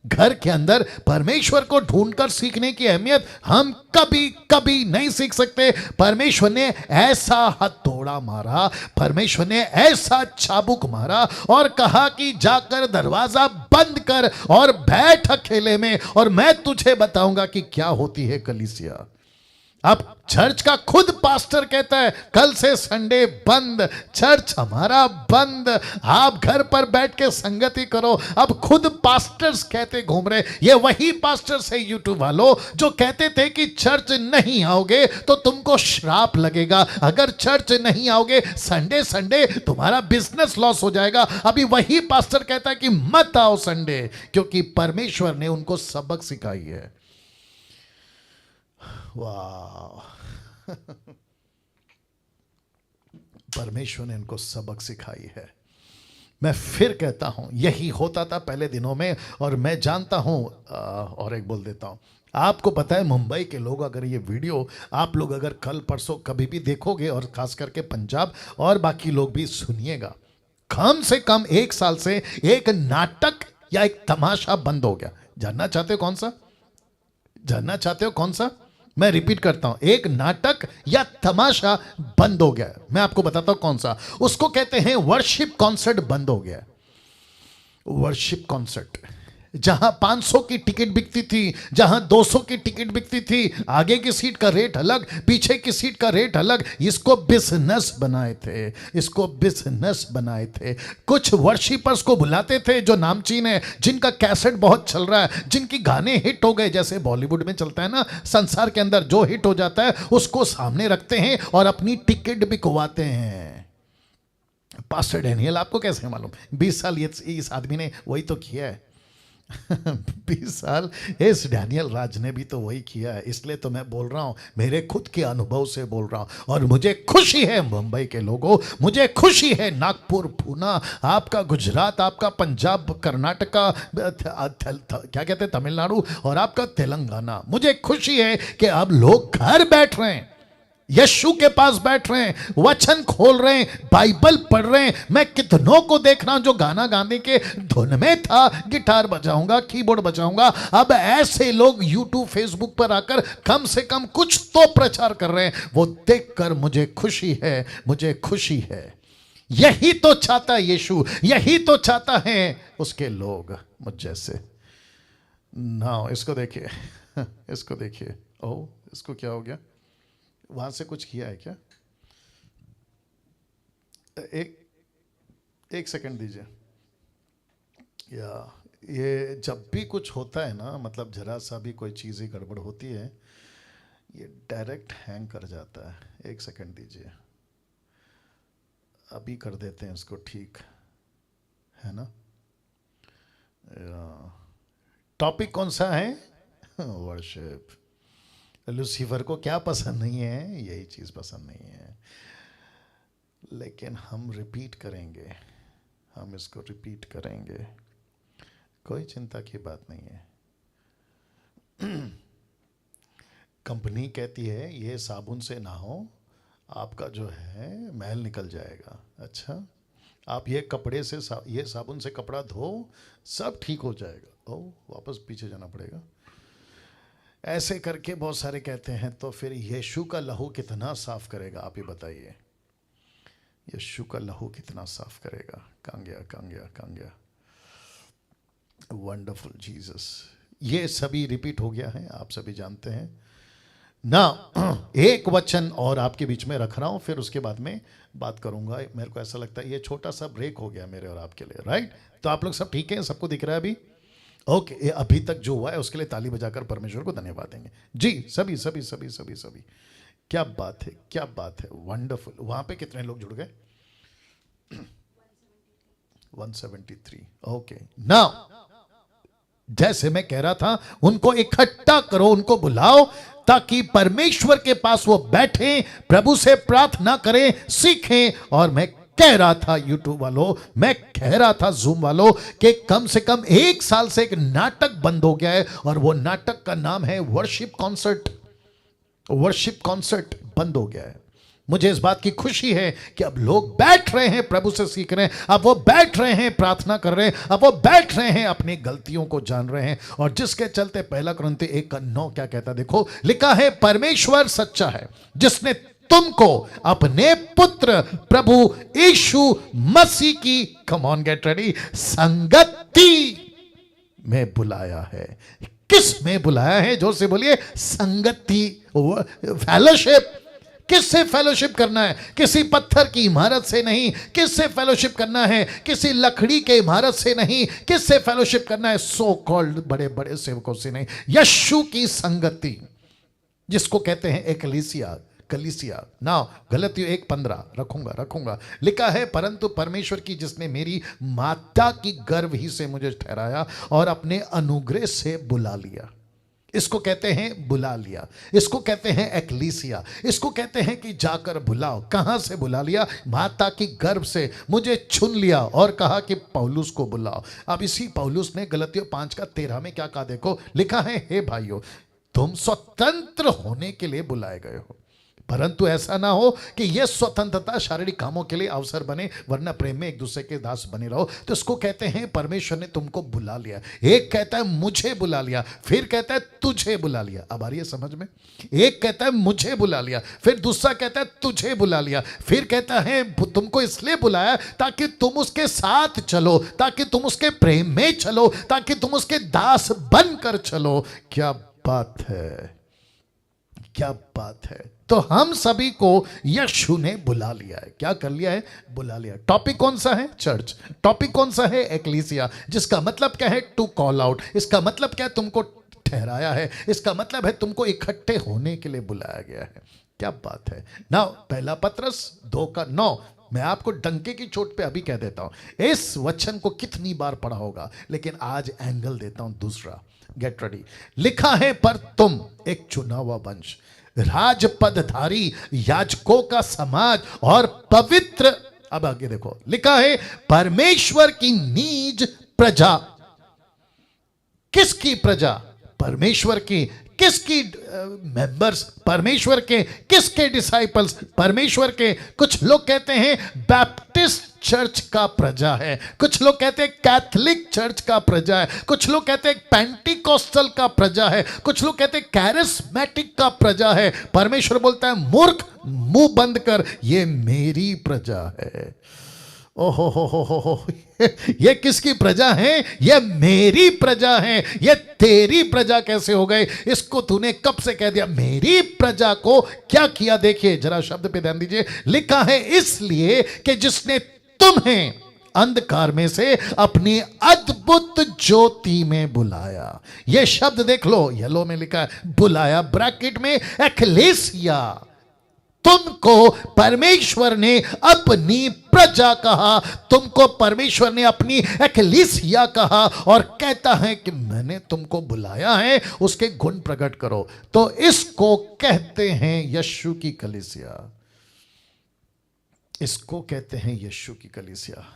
घर के अंदर परमेश्वर को ढूंढकर सीखने की अहमियत हम कभी कभी नहीं सीख सकते। परमेश्वर ने ऐसा हथौड़ा मारा, परमेश्वर ने ऐसा चाबुक मारा और कहा कि जाकर दरवाजा बंद कर और बैठ अकेले में, और मैं तुझे बताऊंगा कि क्या होती है कलीसिया। अब चर्च का खुद पास्टर कहता है कल से संडे बंद, चर्च हमारा बंद, आप घर पर बैठ के संगति करो। अब खुद पास्टर्स कहते घूम रहे। ये वही पास्टर्स है यूट्यूब वालों जो कहते थे कि चर्च नहीं आओगे तो तुमको श्राप लगेगा, अगर चर्च नहीं आओगे संडे संडे तुम्हारा बिजनेस लॉस हो जाएगा। अभी वही पास्टर कहता है कि मत आओ संडे, क्योंकि परमेश्वर ने उनको सबक सिखाई है। वाह परमेश्वर ने इनको सबक सिखाई है। मैं फिर कहता हूं यही होता था पहले दिनों में। और मैं जानता हूं, और एक बोल देता हूं, आपको पता है मुंबई के लोग, अगर ये वीडियो आप लोग अगर कल परसों कभी भी देखोगे, और खास करके पंजाब और बाकी लोग भी सुनिएगा, कम से कम 1 साल से एक नाटक या एक तमाशा बंद हो गया। जानना चाहते हो कौन सा? जानना चाहते हो कौन सा? मैं रिपीट करता हूं, एक नाटक या तमाशा बंद हो गया। मैं आपको बताता हूं कौन सा। उसको कहते हैं वर्शिप कॉन्सर्ट बंद हो गया। वर्शिप कॉन्सर्ट, जहां 500 की टिकट बिकती थी, जहां 200 की टिकट बिकती थी, आगे की सीट का रेट अलग, पीछे की सीट का रेट अलग। इसको बिजनेस बनाए थे, इसको बिजनेस बनाए थे। कुछ वर्शिपर्स को बुलाते थे जो नामचीन है, जिनका कैसेट बहुत चल रहा है, जिनकी गाने हिट हो गए, जैसे बॉलीवुड में चलता है ना, संसार के अंदर जो हिट हो जाता है उसको सामने रखते हैं और अपनी टिकट बिकवाते हैं। पास्टर डैनियल आपको कैसे मालूम? 20 साल इस आदमी ने वही तो किया है। 20 साल इस डैनियल राज ने भी तो वही किया है। इसलिए तो मैं बोल रहा हूं, मेरे खुद के अनुभव से बोल रहा हूं। और मुझे खुशी है मुंबई के लोगों, मुझे खुशी है नागपुर, पूना, आपका गुजरात, आपका पंजाब, कर्नाटका, क्या कहते हैं तमिलनाडु, और आपका तेलंगाना। मुझे खुशी है कि अब लोग घर बैठ रहे हैं। यीशु के पास बैठ रहे हैं, वचन खोल रहे हैं, बाइबल पढ़ रहे हैं। मैं कितनों को देख रहा हूं जो गाना गाने के धुन में था, गिटार बजाऊंगा, कीबोर्ड बजाऊंगा। अब ऐसे लोग यूट्यूब फेसबुक पर आकर कम से कम कुछ तो प्रचार कर रहे हैं। वो देखकर मुझे खुशी है, मुझे खुशी है। यही तो चाहता है यीशु, यही तो चाहता है उसके लोग मुझ जैसे। ना इसको देखिए, इसको देखिए। ओह, इसको क्या हो गया? वहां से कुछ किया है क्या? एक सेकंड दीजिए। या ये जब भी कुछ होता है ना, मतलब जरा सा भी कोई चीज़ ही गड़बड़ होती है, ये डायरेक्ट हैंग कर जाता है। एक सेकंड दीजिए, अभी कर देते हैं इसको ठीक, है ना? टॉपिक कौन सा है? वर्शिप। लूसीफर को क्या पसंद नहीं है? यही चीज़ पसंद नहीं है। लेकिन हम रिपीट करेंगे, हम इसको रिपीट करेंगे, कोई चिंता की बात नहीं है। कंपनी कहती है ये साबुन से नहाओ, आपका जो है मैल निकल जाएगा। अच्छा, आप ये कपड़े से ये साबुन से कपड़ा धो, सब ठीक हो जाएगा। ओ, वापस पीछे जाना पड़ेगा। ऐसे करके बहुत सारे कहते हैं। तो फिर यीशु का लहू कितना साफ करेगा, आप ही बताइए। यीशु का लहू कितना साफ करेगा? कहाँ गया, कहाँ गया, कहाँ गया? Wonderful Jesus. ये सभी रिपीट हो गया है, आप सभी जानते हैं ना। एक वचन और आपके बीच में रख रहा हूं, फिर उसके बाद में बात करूंगा। मेरे को ऐसा लगता है ये छोटा सा ब्रेक हो गया मेरे और आपके लिए, राइट? तो आप लोग सब ठीक है, सबको दिख रहा है अभी? ओके, ये अभी तक जो हुआ है उसके लिए ताली बजाकर परमेश्वर को धन्यवाद देंगे जी। सभी सभी सभी सभी सभी, क्या बात है, क्या बात है, वंडरफुल। वहां पे कितने लोग जुड़ गए? 173। ओके, नाउ जैसे मैं कह रहा था, उनको इकट्ठा करो, उनको बुलाओ, ताकि परमेश्वर के पास वो बैठे, प्रभु से प्रार्थना करें, सीखें। और मैं कह रहा था यूट्यूब वालों, मैं कह रहा था जूम वालों, कि कम से कम 1 साल से एक नाटक बंद हो गया है, और वो नाटक का नाम है वर्शिप कॉन्सर्ट। वर्शिप कॉन्सर्ट बंद हो गया है। मुझे इस बात की खुशी है कि अब लोग बैठ रहे हैं, प्रभु से सीख रहे हैं, अब वो बैठ रहे हैं, प्रार्थना कर रहे हैं, अब वो बैठ रहे हैं, अपनी गलतियों को जान रहे हैं। और जिसके चलते 1 कुरिन्ती 1:9 क्या कहता, देखो लिखा है, परमेश्वर सच्चा है जिसने तुमको अपने पुत्र प्रभु यीशु मसीह की, कम ऑन गेट रेडी, संगति में बुलाया है। किस में बुलाया है? जोर से बोलिए, संगति, फेलोशिप। किससे फेलोशिप करना है? किसी पत्थर की इमारत से नहीं। किससे फेलोशिप करना है? किसी लकड़ी के इमारत से नहीं। किससे फेलोशिप करना है? सो कॉल्ड बड़े बड़े सेवकों से नहीं। यीशु की संगति, जिसको कहते हैं एकलीसिया, कलीसिया। ना गलतियों 1:15 रखूंगा। लिखा है, परंतु परमेश्वर की जिसने मेरी माता की गर्भ ही से मुझे ठहराया और अपने अनुग्रह से बुला लिया। इसको कहते हैं बुला लिया, इसको कहते हैं एकलीसिया, इसको कहते हैं कि जाकर बुलाओ। कहां से बुला लिया? माता की गर्भ से मुझे चुन लिया और कहा कि पौलुस को बुलाओ। अब इसी पौलुस ने गलतियों 5:13 में क्या कहा, देखो लिखा है, हे भाइयों, तुम स्वतंत्र होने के लिए बुलाए गए हो, परंतु ऐसा ना हो कि यह स्वतंत्रता शारीरिक कामों के लिए अवसर बने, वरना प्रेम में एक दूसरे के दास बने रहो। तो इसको कहते हैं परमेश्वर ने तुमको बुला लिया। एक कहता है मुझे बुला लिया, फिर कहता है तुझे बुला लिया। अब आ रही है समझ में? एक कहता है मुझे बुला लिया, फिर दूसरा कहता है तुझे बुला लिया, फिर कहता है तुमको इसलिए बुलाया ताकि तुम उसके साथ चलो, ताकि तुम उसके प्रेम में चलो, ताकि तुम उसके दास बनकर चलो। क्या बात है, क्या बात है। तो हम सभी को यीशु ने बुला लिया है। क्या कर लिया है? बुला लिया। टॉपिक कौन सा है? चर्च। टॉपिक कौन सा है? एकलीसिया, जिसका मतलब क्या है? To call out. इसका मतलब क्या है? तुमको ठहराया है। इसका मतलब है तुमको इकट्ठे होने के लिए बुलाया गया है। क्या बात है ना। 1 पत्रस 2:9, मैं आपको डंके की चोट पे अभी कह देता हूं, इस वचन को कितनी बार पढ़ा होगा, लेकिन आज एंगल देता हूं दूसरा। Get ready. लिखा है, पर तुम एक चुना हुआ वंश, राजपदधारी, याजकों का समाज और पवित्र। अब आगे देखो, लिखा है, परमेश्वर की नीज प्रजा। किसकी प्रजा? परमेश्वर की। किसकी मेंबर्स? परमेश्वर के। किसके डिसाइपल्स? परमेश्वर के। कुछ लोग कहते हैं बैप्टिस्ट चर्च का प्रजा है, कुछ लोग कहते हैं कैथोलिक चर्च का प्रजा है, कुछ लोग कहते हैं पेंटिकोस्टल का प्रजा है, कुछ लोग कहते हैं कैरिस्मेटिक का प्रजा है। परमेश्वर बोलता है मूर्ख, मुंह बंद कर, ये मेरी प्रजा है। ओहो हो, ये किसकी प्रजा है? ये मेरी प्रजा है। ये तेरी प्रजा कैसे हो गए? इसको तूने कब से कह दिया? मेरी प्रजा को क्या किया? देखिए जरा शब्द पे ध्यान दीजिए, लिखा है इसलिए कि जिसने तुम्हें अंधकार में से अपनी अद्भुत ज्योति में बुलाया। यह शब्द देख लो, येलो में लिखा है बुलाया, ब्रैकेट में एक्लेसिया। तुमको परमेश्वर ने अपनी प्रजा कहा, तुमको परमेश्वर ने अपनी एक्लेसिया कहा, और कहता है कि मैंने तुमको बुलाया है, उसके गुण प्रकट करो। तो इसको कहते हैं यीशु की कलीसिया। इसको कहते हैं यीशु की कलीसिया।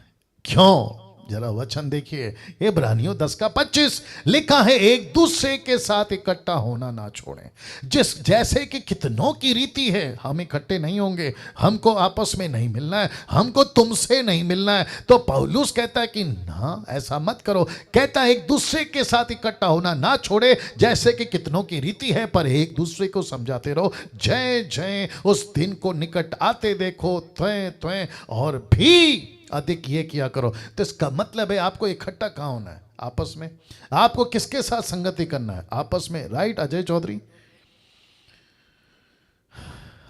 क्यों? जरा वचन देखिए, इब्रानियों 10:25 लिखा है एक दूसरे के साथ इकट्ठा होना ना छोड़ें, जैसे कि कितनों की रीति है। हम इकट्ठे नहीं होंगे, हमको आपस में नहीं मिलना है, हमको तुमसे नहीं मिलना है। तो पौलुस कहता है कि ना, ऐसा मत करो। कहता है एक दूसरे के साथ इकट्ठा होना ना छोड़े, जैसे कि कितनों की रीति है, पर एक दूसरे को समझाते रहो। जय जय उस दिन को निकट आते देखो, त्वें त्वें और भी अधिक ये किया करो। तो इसका मतलब है आपको इकट्ठा कहाँ होना है? आपस में। आपको किसके साथ संगति करना है? आपस में। राइट अजय चौधरी?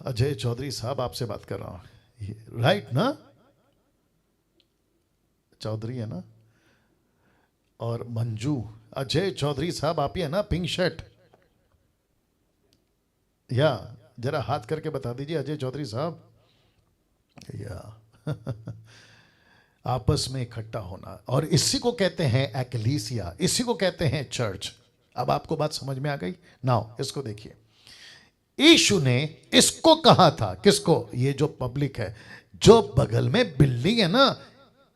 अजय चौधरी साहब आपसे बात कर रहा हूं, राइट ना? चौधरी है ना? और मंजू, अजय चौधरी साहब आप ही है ना? पिंक शर्ट, या जरा हाथ करके बता दीजिए अजय चौधरी साहब। या आपस में इकट्ठा होना, और इसी को कहते हैं एक्लेसिया, इसी को कहते हैं चर्च। अब आपको बात समझ में आ गई? नाउ इसको देखिए, यीशु ने इसको कहा था, किसको? ये जो पब्लिक है, जो बगल में बिल्डिंग है ना,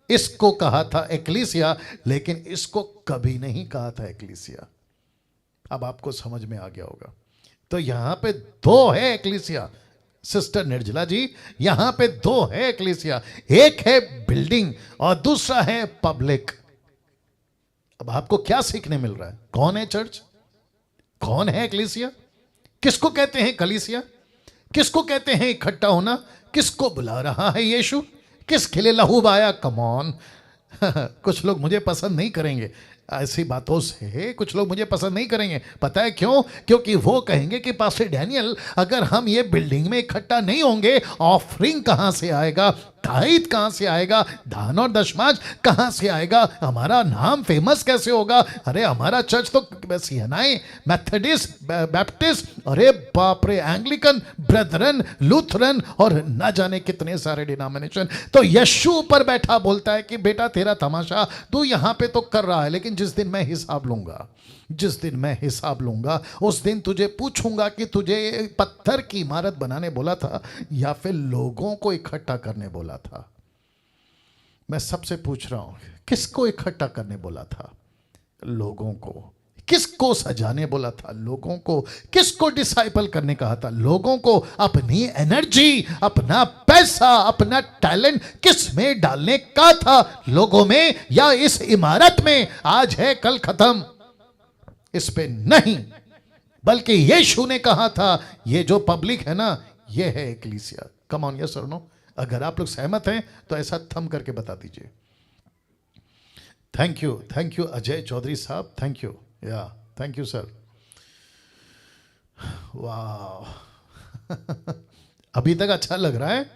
इसको कहा था एक्लेसिया, लेकिन इसको कभी नहीं कहा था एक्लेसिया। अब आपको समझ में आ गया होगा। तो यहां पे दो है एक्लेसिया, सिस्टर निर्जला जी, यहां पे दो है एक्लेसिया, एक है बिल्डिंग और दूसरा है पब्लिक। अब आपको क्या सीखने मिल रहा है? कौन है चर्च? कौन है एक्लेसिया? किसको कहते हैं कलीसिया? किसको कहते हैं इकट्ठा होना? किसको बुला रहा है यीशु? किसके लिए लहू बहाया? Come on. कुछ लोग मुझे पसंद नहीं करेंगे ऐसी बातों से, कुछ लोग मुझे पसंद नहीं करेंगे। पता है क्यों? क्योंकि वो कहेंगे कि पास्टर डैनियल, अगर हम ये बिल्डिंग में इकट्ठा नहीं होंगे, ऑफरिंग कहां से आएगा? ताईत कहां से आएगा? दान और दशमांश कहां से आएगा? हमारा नाम फेमस कैसे होगा? अरे हमारा चर्च तो सियनाई, मेथोडिस्ट, बैप्टिस्ट, अरे बाप रे, एंग्लिकन, ब्रदरन, लूथरन और ना जाने कितने सारे डिनोमिनेशन। तो यीशु ऊपर बैठा बोलता है कि बेटा तेरा तमाशा तू यहां पे तो कर रहा है, लेकिन जिस दिन मैं हिसाब लूंगा, जिस दिन मैं हिसाब लूंगा, उस दिन तुझे पूछूंगा कि तुझे पत्थर की इमारत बनाने बोला था या फिर लोगों को इकट्ठा करने बोला था। मैं सबसे पूछ रहा हूं, किसको इकट्ठा करने बोला था? लोगों को। किसको सजाने बोला था? लोगों को। किसको डिसाइपल करने कहा था? लोगों को। अपनी एनर्जी, अपना पैसा, अपना टैलेंट किस में डालने का था? लोगों में या इस इमारत में? आज है कल खत्म, इस पे नहीं। बल्कि यीशु ने कहा था ये जो पब्लिक है ना, ये है एक्लीसिया। कम ऑन, यस और नो? अगर आप लोग सहमत हैं तो ऐसा थम करके बता दीजिए। थैंक यू अजय चौधरी साहब, थैंक यू, या थैंक यू सर। वाह अभी तक अच्छा लग रहा है,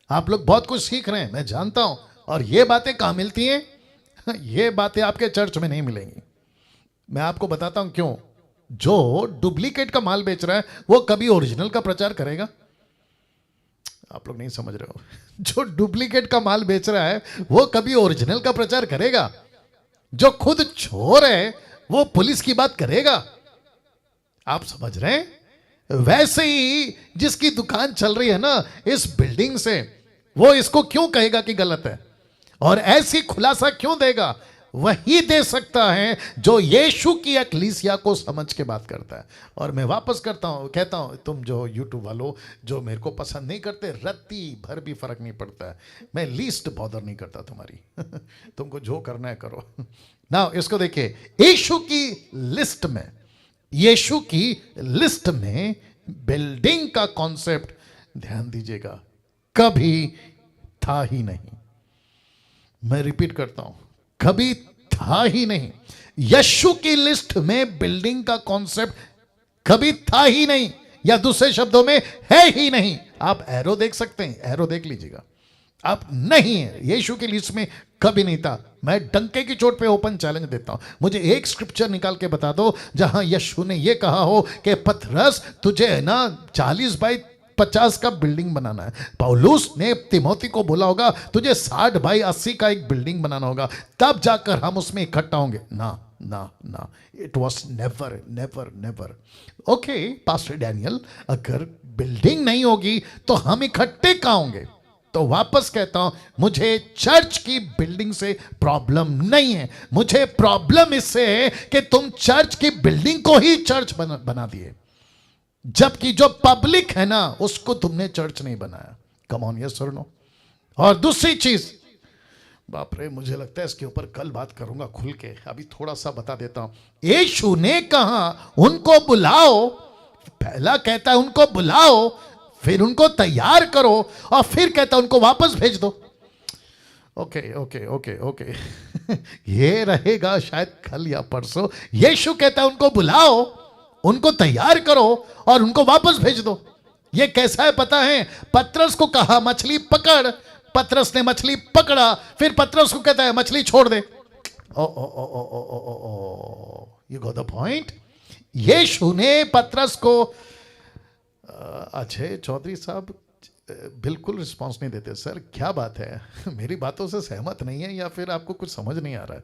आप लोग बहुत कुछ सीख रहे हैं, मैं जानता हूं। और ये बातें कहां मिलती हैं? ये बातें आपके चर्च में नहीं मिलेंगी। मैं आपको बताता हूं क्यों। जो डुप्लीकेट का माल बेच रहा है वो कभी ओरिजिनल का प्रचार करेगा? आप लोग नहीं समझ रहे हो। जो डुप्लीकेट का माल बेच रहा है वो कभी ओरिजिनल का प्रचार करेगा? जो खुद चोर है वो पुलिस की बात करेगा? आप समझ रहे हैं? वैसे ही जिसकी दुकान चल रही है ना इस बिल्डिंग से, वो इसको क्यों कहेगा कि गलत है? और ऐसी खुलासा क्यों देगा? वही दे सकता है जो यीशु की एकलीसिया को समझ के बात करता है। और मैं वापस कहता हूँ, तुम जो यूट्यूब वालों जो मेरे को पसंद नहीं करते, रत्ती भर भी फर्क नहीं पड़ता है, मैं लीस्ट बॉदर नहीं करता तुम्हारी तुमको जो करना है करो ना। इसको देखिए, यीशु की लिस्ट में बिल्डिंग का कॉन्सेप्ट, ध्यान दीजिएगा, कभी था ही नहीं। मैं रिपीट करता हूं, कभी था ही नहीं। यीशु की लिस्ट में बिल्डिंग का कॉन्सेप्ट कभी था ही नहीं, या दूसरे शब्दों में है ही नहीं। आप एरो देख सकते हैं, एरो देख लीजिएगा, आप नहीं है, यीशु की लिस्ट में कभी नहीं था। मैं डंके की चोट पे ओपन चैलेंज देता हूं, मुझे एक स्क्रिप्चर निकाल के बता दो जहां यीशु ने यह कहा हो कि पतरस तुझे है ना 40 बाई 50 का बिल्डिंग बनाना है। पौलुस ने तिमोथी को बोला होगा तुझे 60 बाई 80 का एक बिल्डिंग बनाना होगा, तब जाकर हम उसमें इकट्ठा होंगे। ना ना ना, it was never never never. Okay pastor Daniel, अगर बिल्डिंग नहीं होगी तो हम इकट्ठे कहां होंगे? तो वापस कहता हूं, मुझे चर्च की बिल्डिंग से प्रॉब्लम नहीं है, मुझे प्रॉब्लम इससे है कि तुम चर्च की बिल्डिंग को ही चर्च बना दिए, जबकि जो पब्लिक है ना उसको तुमने चर्च नहीं बनाया। कम ऑन, यस और नो? और दूसरी चीज, बाप रे, मुझे लगता है इसके ऊपर कल बात करूंगा खुल के, अभी थोड़ा सा बता देता हूं। यीशु ने कहा उनको बुलाओ, पहला कहता है उनको बुलाओ, फिर उनको तैयार करो, और फिर कहता है उनको वापस भेज दो। ओके ओके ओके ओके ये रहेगा शायद कल या परसों। यीशु कहता है उनको बुलाओ, उनको तैयार करो और उनको वापस भेज दो। ये कैसा है पता है? पतरस को कहा मछली पकड़, पतरस ने मछली पकड़ा, फिर पतरस को कहता है मछली छोड़ दे। ओ ओ ओ ओ ओ ओ ओ ओ, यू गॉट द पॉइंट। यीशु ने पतरस को, अजय चौधरी साहब बिल्कुल रिस्पांस नहीं देते। सर क्या बात है, मेरी बातों से सहमत नहीं है या फिर आपको कुछ समझ नहीं आ रहा है?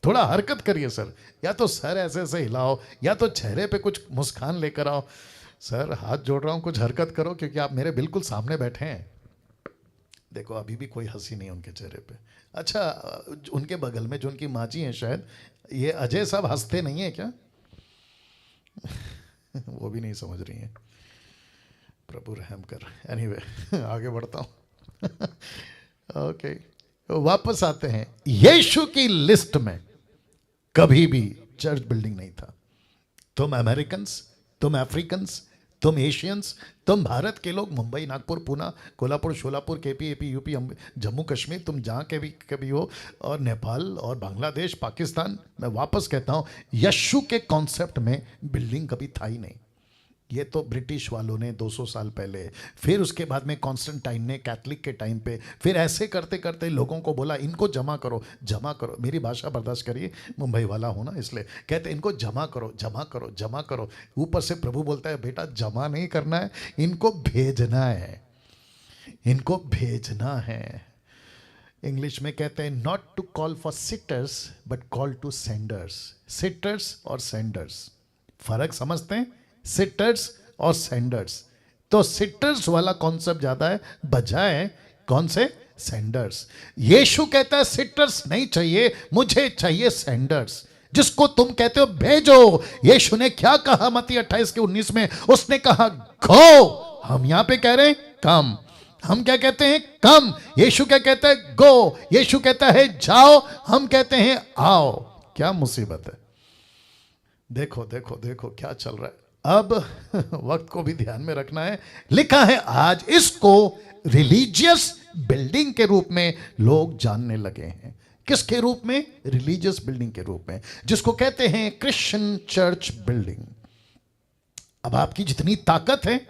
थोड़ा हरकत करिए सर, या तो सर ऐसे ऐसे हिलाओ, या तो चेहरे पे कुछ मुस्कान लेकर आओ। सर हाथ जोड़ रहा हूँ, कुछ हरकत करो, क्योंकि आप मेरे बिल्कुल सामने बैठे हैं। देखो अभी भी कोई हंसी नहीं है उनके चेहरे पे। अच्छा, उनके बगल में जो उनकी माँ जी हैं शायद, ये अजय साहब हंसते नहीं है क्या? वो भी नहीं समझ रही हैं। प्रभु रहम कर। एनीवे आगे बढ़ता हूँ। ओके, वापस आते हैं। यीशु की लिस्ट में कभी भी चर्च बिल्डिंग नहीं था। तुम अमेरिकन्स, तुम अफ्रीकन्स, तुम एशियंस, तुम भारत के लोग, Mumbai, Nagpur, Pune, Kolhapur, Sholapur, KP, AP, UP, Jammu Kashmir, तुम जहाँ के भी कभी हो, और नेपाल और बांग्लादेश, पाकिस्तान, मैं वापस कहता हूँ यीशु के कॉन्सेप्ट में बिल्डिंग कभी था ही नहीं। ये तो ब्रिटिश वालों ने 200 साल पहले, फिर उसके बाद में कॉन्स्टेंटाइन ने कैथलिक के टाइम पे, फिर ऐसे करते करते लोगों को बोला इनको जमा करो, जमा करो। मेरी भाषा बर्दाश्त करिए, मुंबई वाला हूँ ना, इसलिए कहते इनको जमा करो, जमा करो, जमा करो। ऊपर से प्रभु बोलता है बेटा जमा नहीं करना है, इनको भेजना है, इनको भेजना है। इंग्लिश में कहते हैं not to call for sitters but call to senders. Sitters और सेंडर्स फर्क समझते हैं? सिटर्स और सेंडर्स। तो सिटर्स वाला कॉन्सेप्ट ज्यादा है बजाय कौन से? सेंडर्स। यीशु कहता है सिटर्स नहीं चाहिए, मुझे चाहिए सेंडर्स, जिसको तुम कहते हो भेजो। यीशु ने क्या कहा मत्ती 28:19 में? उसने कहा गो। हम यहां पे कह रहे हैं कम। हम क्या कहते हैं? कम। यीशु क्या कहता है? गो। यीशु कहता है जाओ, हम कहते हैं आओ। क्या मुसीबत है? देखो देखो देखो क्या चल रहा है। अब वक्त को भी ध्यान में रखना है। लिखा है आज इसको रिलीजियस बिल्डिंग के रूप में लोग जानने लगे हैं। किसके रूप में? रिलीजियस बिल्डिंग के रूप में, जिसको कहते हैं क्रिश्चियन चर्च बिल्डिंग। अब आपकी जितनी ताकत है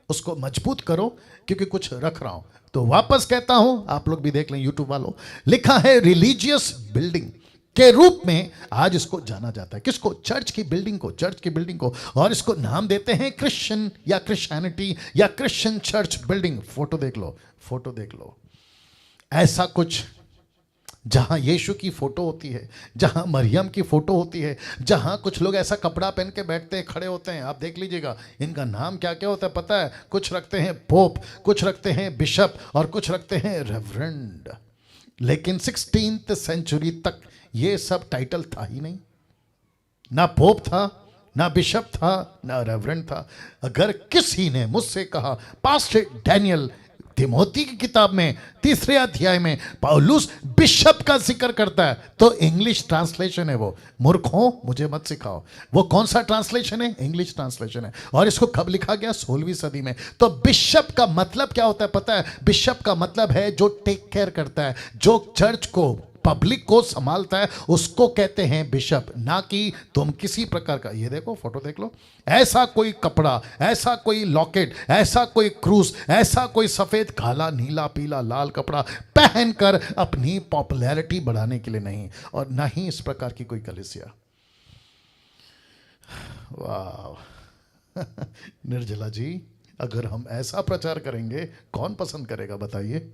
उसको मजबूत करो, क्योंकि कुछ रख रहा हूं। तो वापस कहता हूं, आप लोग भी देख लें यूट्यूब वालों, लिखा है रिलीजियस बिल्डिंग के रूप में आज इसको जाना जाता है। किसको? चर्च की बिल्डिंग को, चर्च की बिल्डिंग को। और इसको नाम देते हैं क्रिश्चियन या क्रिश्चियनिटी या क्रिश्चियन चर्च बिल्डिंग। फोटो देख लो, फोटो देख लो, ऐसा कुछ जहां यीशु की फोटो होती है, जहां मरियम की फोटो होती है, जहां कुछ लोग ऐसा कपड़ा पहन के बैठते हैं, खड़े होते हैं। आप देख लीजिएगा इनका नाम क्या क्या होता है पता है? कुछ रखते हैं पोप, कुछ रखते हैं बिशप, और कुछ रखते हैं रेवरेंड। लेकिन 16th सेंचुरी तक ये सब टाइटल था ही नहीं। ना पोप था, ना बिशप था, ना रेवरेंड था। अगर किसी ने मुझसे कहा पास्टर डैनियल, तिमोथी की किताब में 3 अध्याय में पौलुस बिशप का जिक्र करता है, तो इंग्लिश ट्रांसलेशन है वो। मूर्खों, मुझे मत सिखाओ। वो कौन सा ट्रांसलेशन है? इंग्लिश ट्रांसलेशन है। और इसको कब लिखा गया? 16वीं सदी में। तो बिशप का मतलब क्या होता है पता है? बिशप का मतलब है जो टेक केयर करता है, जो चर्च को, पब्लिक को संभालता है, उसको कहते हैं बिशप। ना कि तुम किसी प्रकार का, ये देखो फोटो देख लो, ऐसा कोई कपड़ा, ऐसा कोई लॉकेट, ऐसा कोई क्रूस, ऐसा कोई सफेद काला नीला पीला लाल कपड़ा पहनकर अपनी पॉपुलैरिटी बढ़ाने के लिए नहीं, और ना ही इस प्रकार की कोई कलीसिया। वाह निर्जला जी, अगर हम ऐसा प्रचार करेंगे कौन पसंद करेगा बताइए?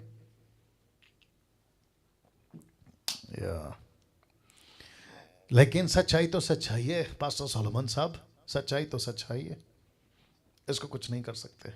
लेकिन सच्चाई तो सच्चाई है पास्टर सोलोमन साहब, सच्चाई तो सच्चाई है, इसको कुछ नहीं कर सकते।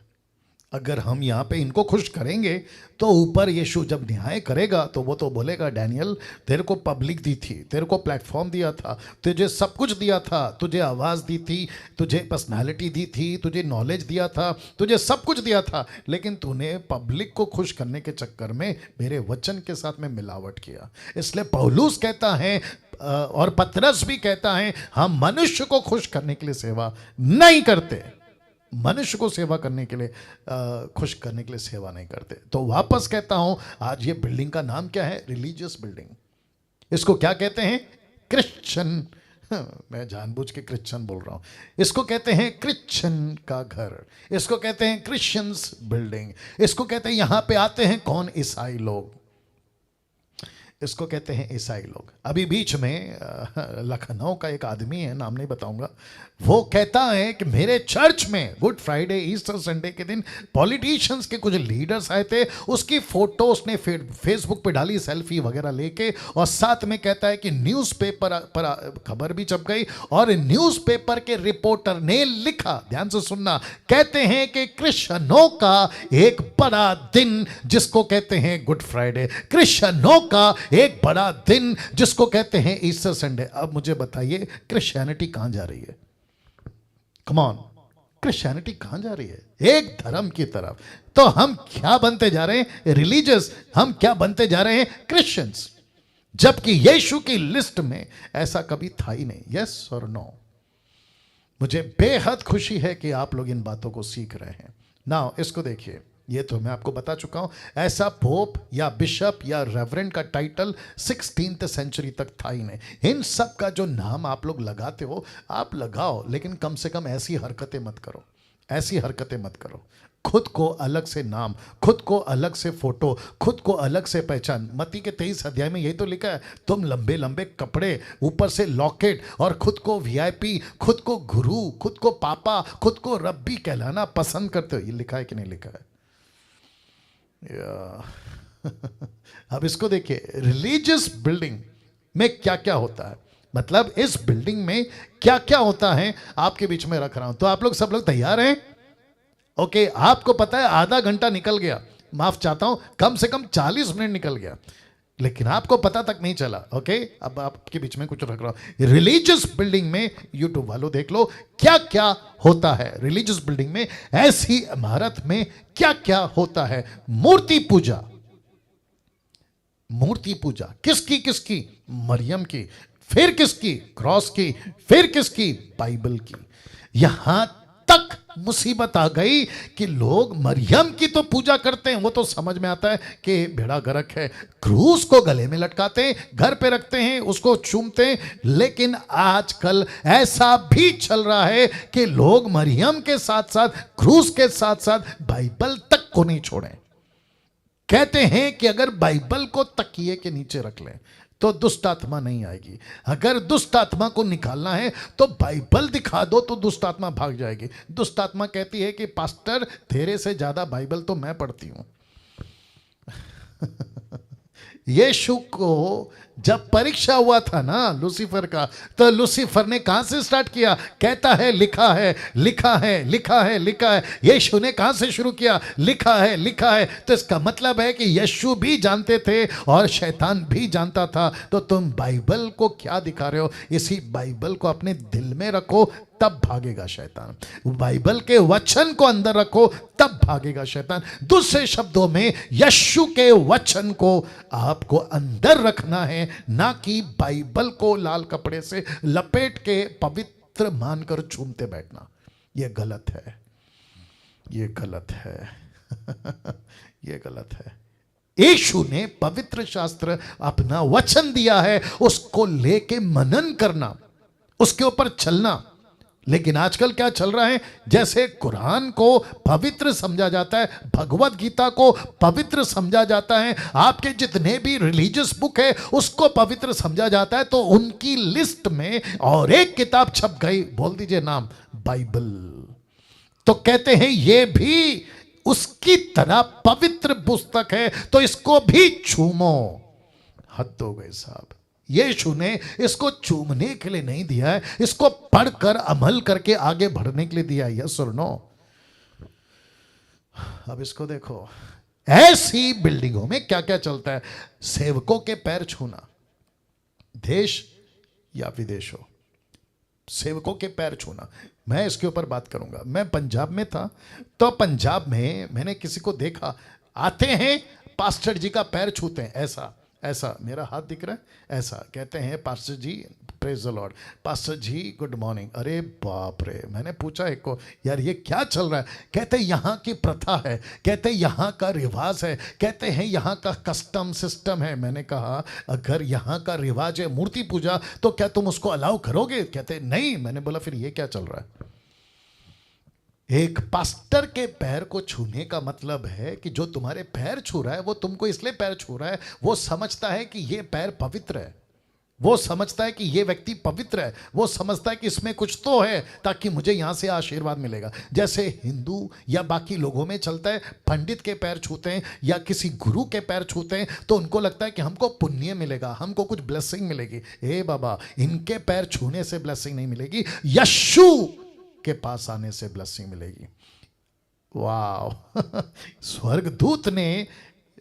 अगर हम यहाँ पे इनको खुश करेंगे तो ऊपर यीशु जब न्याय करेगा तो वो तो बोलेगा डैनियल, तेरे को पब्लिक दी थी, तेरे को प्लेटफॉर्म दिया था, तुझे सब कुछ दिया था, तुझे आवाज़ दी थी, तुझे पर्सनालिटी दी थी, तुझे नॉलेज दिया था, तुझे सब कुछ दिया था, लेकिन तूने पब्लिक को खुश करने के चक्कर में मेरे वचन के साथ में मिलावट किया। इसलिए पौलुस कहता है और पतरस भी कहता है, हम मनुष्य को खुश करने के लिए सेवा नहीं करते, मनुष्य को सेवा करने के लिए, खुश करने के लिए सेवा नहीं करते। तो वापस कहता हूं, आज ये बिल्डिंग का नाम क्या है? Religious building. इसको क्या कहते हैं? क्रिश्चियन। मैं जानबूझ के क्रिश्चियन बोल रहा हूं। इसको कहते हैं क्रिश्चियन का घर, इसको कहते हैं क्रिश्चियंस बिल्डिंग, इसको कहते हैं, यहां पे आते हैं कौन? ईसाई लोग, इसको कहते हैं ईसाई लोग। अभी बीच में लखनऊ का एक आदमी है, नाम नहीं बताऊंगा, वो कहता है कि मेरे चर्च में गुड फ्राइडे ईस्टर संडे के दिन पॉलिटिशियंस के कुछ लीडर्स आए थे, उसकी फोटो उसने फेसबुक पे डाली सेल्फी वगैरह लेके, और साथ में कहता है कि न्यूज़पेपर पर खबर भी छप गई, और न्यूज़पेपर के रिपोर्टर ने लिखा, ध्यान से सुनना, कहते हैं कि क्रिश्चियनों का एक बड़ा दिन जिसको कहते हैं गुड फ्राइडे, क्रिश्चियनों का एक बड़ा दिन जिसको कहते हैं ईस्टर संडे। अब मुझे बताइए क्रिश्चियनिटी कहां जा रही है? कम ऑन, क्रिश्चियनिटी कहां जा रही है? एक धर्म की तरफ। तो हम क्या बनते जा रहे हैं? रिलीजियस। हम क्या बनते जा रहे हैं? क्रिश्चियंस। जबकि यीशु की लिस्ट में ऐसा कभी था ही नहीं। यस और नो? मुझे बेहद खुशी है कि आप लोग इन बातों को सीख रहे हैं। नाउ इसको देखिए, ये तो मैं आपको बता चुका हूं, ऐसा पोप या बिशप या रेवरेंड का टाइटल 16th सेंचुरी तक था ही नहीं। इन सब का जो नाम आप लोग लगाते हो, आप लगाओ, लेकिन कम से कम ऐसी हरकतें मत करो, ऐसी हरकतें मत करो। खुद को अलग से नाम, खुद को अलग से फोटो, खुद को अलग से पहचान। मत्ती के 23 अध्याय में यही तो लिखा है, तुम लंबे लंबे कपड़े, ऊपर से लॉकेट, और खुद को वीआईपी, खुद को गुरु, खुद को पापा, खुद को रब्बी कहलाना पसंद करते हो। ये लिखा है कि नहीं लिखा है? अब इसको देखिए, रिलीजियस बिल्डिंग में क्या क्या होता है, मतलब इस बिल्डिंग में क्या क्या होता है, आपके बीच में रख रहा हूं। तो आप लोग, सब लोग तैयार हैं? ओके, आपको पता है आधा घंटा निकल गया, माफ चाहता हूं, कम से कम 40 मिनट निकल गया, लेकिन आपको पता तक नहीं चला। ओके, अब आपके बीच में कुछ रख रहा हूं। रिलीजियस बिल्डिंग में, यूट्यूब वालों देख लो क्या क्या होता है रिलीजियस बिल्डिंग में। ऐसी इमारत में क्या क्या होता है? मूर्ति पूजा, मूर्ति पूजा किसकी किसकी? मरियम की, फिर किसकी? क्रॉस की, फिर किसकी? बाइबल की। यहां तक मुसीबत आ गई कि लोग मरियम की तो पूजा करते हैं, वो तो समझ में आता है कि बेड़ा गर्क है, क्रूस को गले में लटकाते हैं, घर पे रखते हैं, उसको चूमते हैं। लेकिन आजकल ऐसा भी चल रहा है कि लोग मरियम के साथ साथ, क्रूस के साथ साथ बाइबल तक को नहीं छोड़ें। कहते हैं कि अगर बाइबल को तकिए के नीचे रख लें तो दुष्ट आत्मा नहीं आएगी। अगर दुष्ट आत्मा को निकालना है तो बाइबल दिखा दो तो दुष्ट आत्मा भाग जाएगी। दुष्ट आत्मा कहती है कि पास्टर, तेरे से ज्यादा बाइबल तो मैं पढ़ती हूं। यीशु को जब परीक्षा हुआ था ना लूसीफर का, तो लूसीफर ने कहां से स्टार्ट किया? कहता है लिखा है, लिखा है, लिखा है, लिखा है। यीशु ने कहां से शुरू किया? लिखा है, लिखा है। तो इसका मतलब है कि यीशु भी जानते थे और शैतान भी जानता था। तो तुम बाइबल को क्या दिखा रहे हो? इसी बाइबल को अपने दिल में रखो, तब भागेगा शैतान। बाइबल के वचन को अंदर रखो, तब भागेगा शैतान। दूसरे शब्दों में यीशु के वचन को आपको अंदर रखना है, ना कि बाइबल को लाल कपड़े से लपेट के पवित्र मानकर चूमते बैठना। यह गलत है, यह गलत है। यह गलत है। यीशु ने पवित्र शास्त्र अपना वचन दिया है, उसको लेके मनन करना, उसके ऊपर चलना। लेकिन आजकल क्या चल रहा है? जैसे कुरान को पवित्र समझा जाता है, भगवत गीता को पवित्र समझा जाता है, आपके जितने भी रिलीजियस बुक है उसको पवित्र समझा जाता है, तो उनकी लिस्ट में और एक किताब छप गई, बोल दीजिए नाम, बाइबल। तो कहते हैं ये भी उसकी तरह पवित्र पुस्तक है, तो इसको भी चूमो। हद हो गई साहब। यीशु ने इसको चूमने के लिए नहीं दिया है, इसको पढ़कर अमल करके आगे बढ़ने के लिए दिया है। यस और नो? अब इसको देखो, ऐसी बिल्डिंगों में क्या क्या चलता है? सेवकों के पैर छूना, देश या विदेश हो, सेवकों के पैर छूना। मैं इसके ऊपर बात करूंगा। मैं पंजाब में था, तो पंजाब में मैंने किसी को देखा, आते हैं पास्टर जी का पैर छूते हैं, ऐसा ऐसा, मेरा हाथ दिख रहा है, ऐसा कहते हैं pastor ji praise the lord, pastor ji good morning. अरे बाप रे! मैंने पूछा एक को, यार ये क्या चल रहा है? कहते यहाँ की प्रथा है, कहते यहाँ का रिवाज है, कहते हैं यहाँ का कस्टम सिस्टम है। मैंने कहा अगर यहाँ का रिवाज है मूर्ति पूजा, तो क्या तुम उसको अलाउ करोगे? कहते नहीं। मैंने बोला फिर ये क्या चल रहा है? एक पास्टर के पैर को छूने का मतलब है कि जो तुम्हारे पैर छू रहा है वो तुमको इसलिए पैर छू रहा है, वो समझता है कि ये पैर पवित्र है, वो समझता है कि ये व्यक्ति पवित्र है, वो समझता है कि इसमें कुछ तो है ताकि मुझे यहां से आशीर्वाद मिलेगा। जैसे हिंदू या बाकी लोगों में चलता है, पंडित के पैर छूते हैं या किसी गुरु के पैर छूते हैं तो उनको लगता है कि हमको पुण्य मिलेगा, हमको कुछ ब्लेसिंग मिलेगी। ए बाबा, इनके पैर छूने से ब्लेसिंग नहीं मिलेगी, यीशु के पास आने से ब्लेसिंग मिलेगी। वाह! स्वर्गदूत ने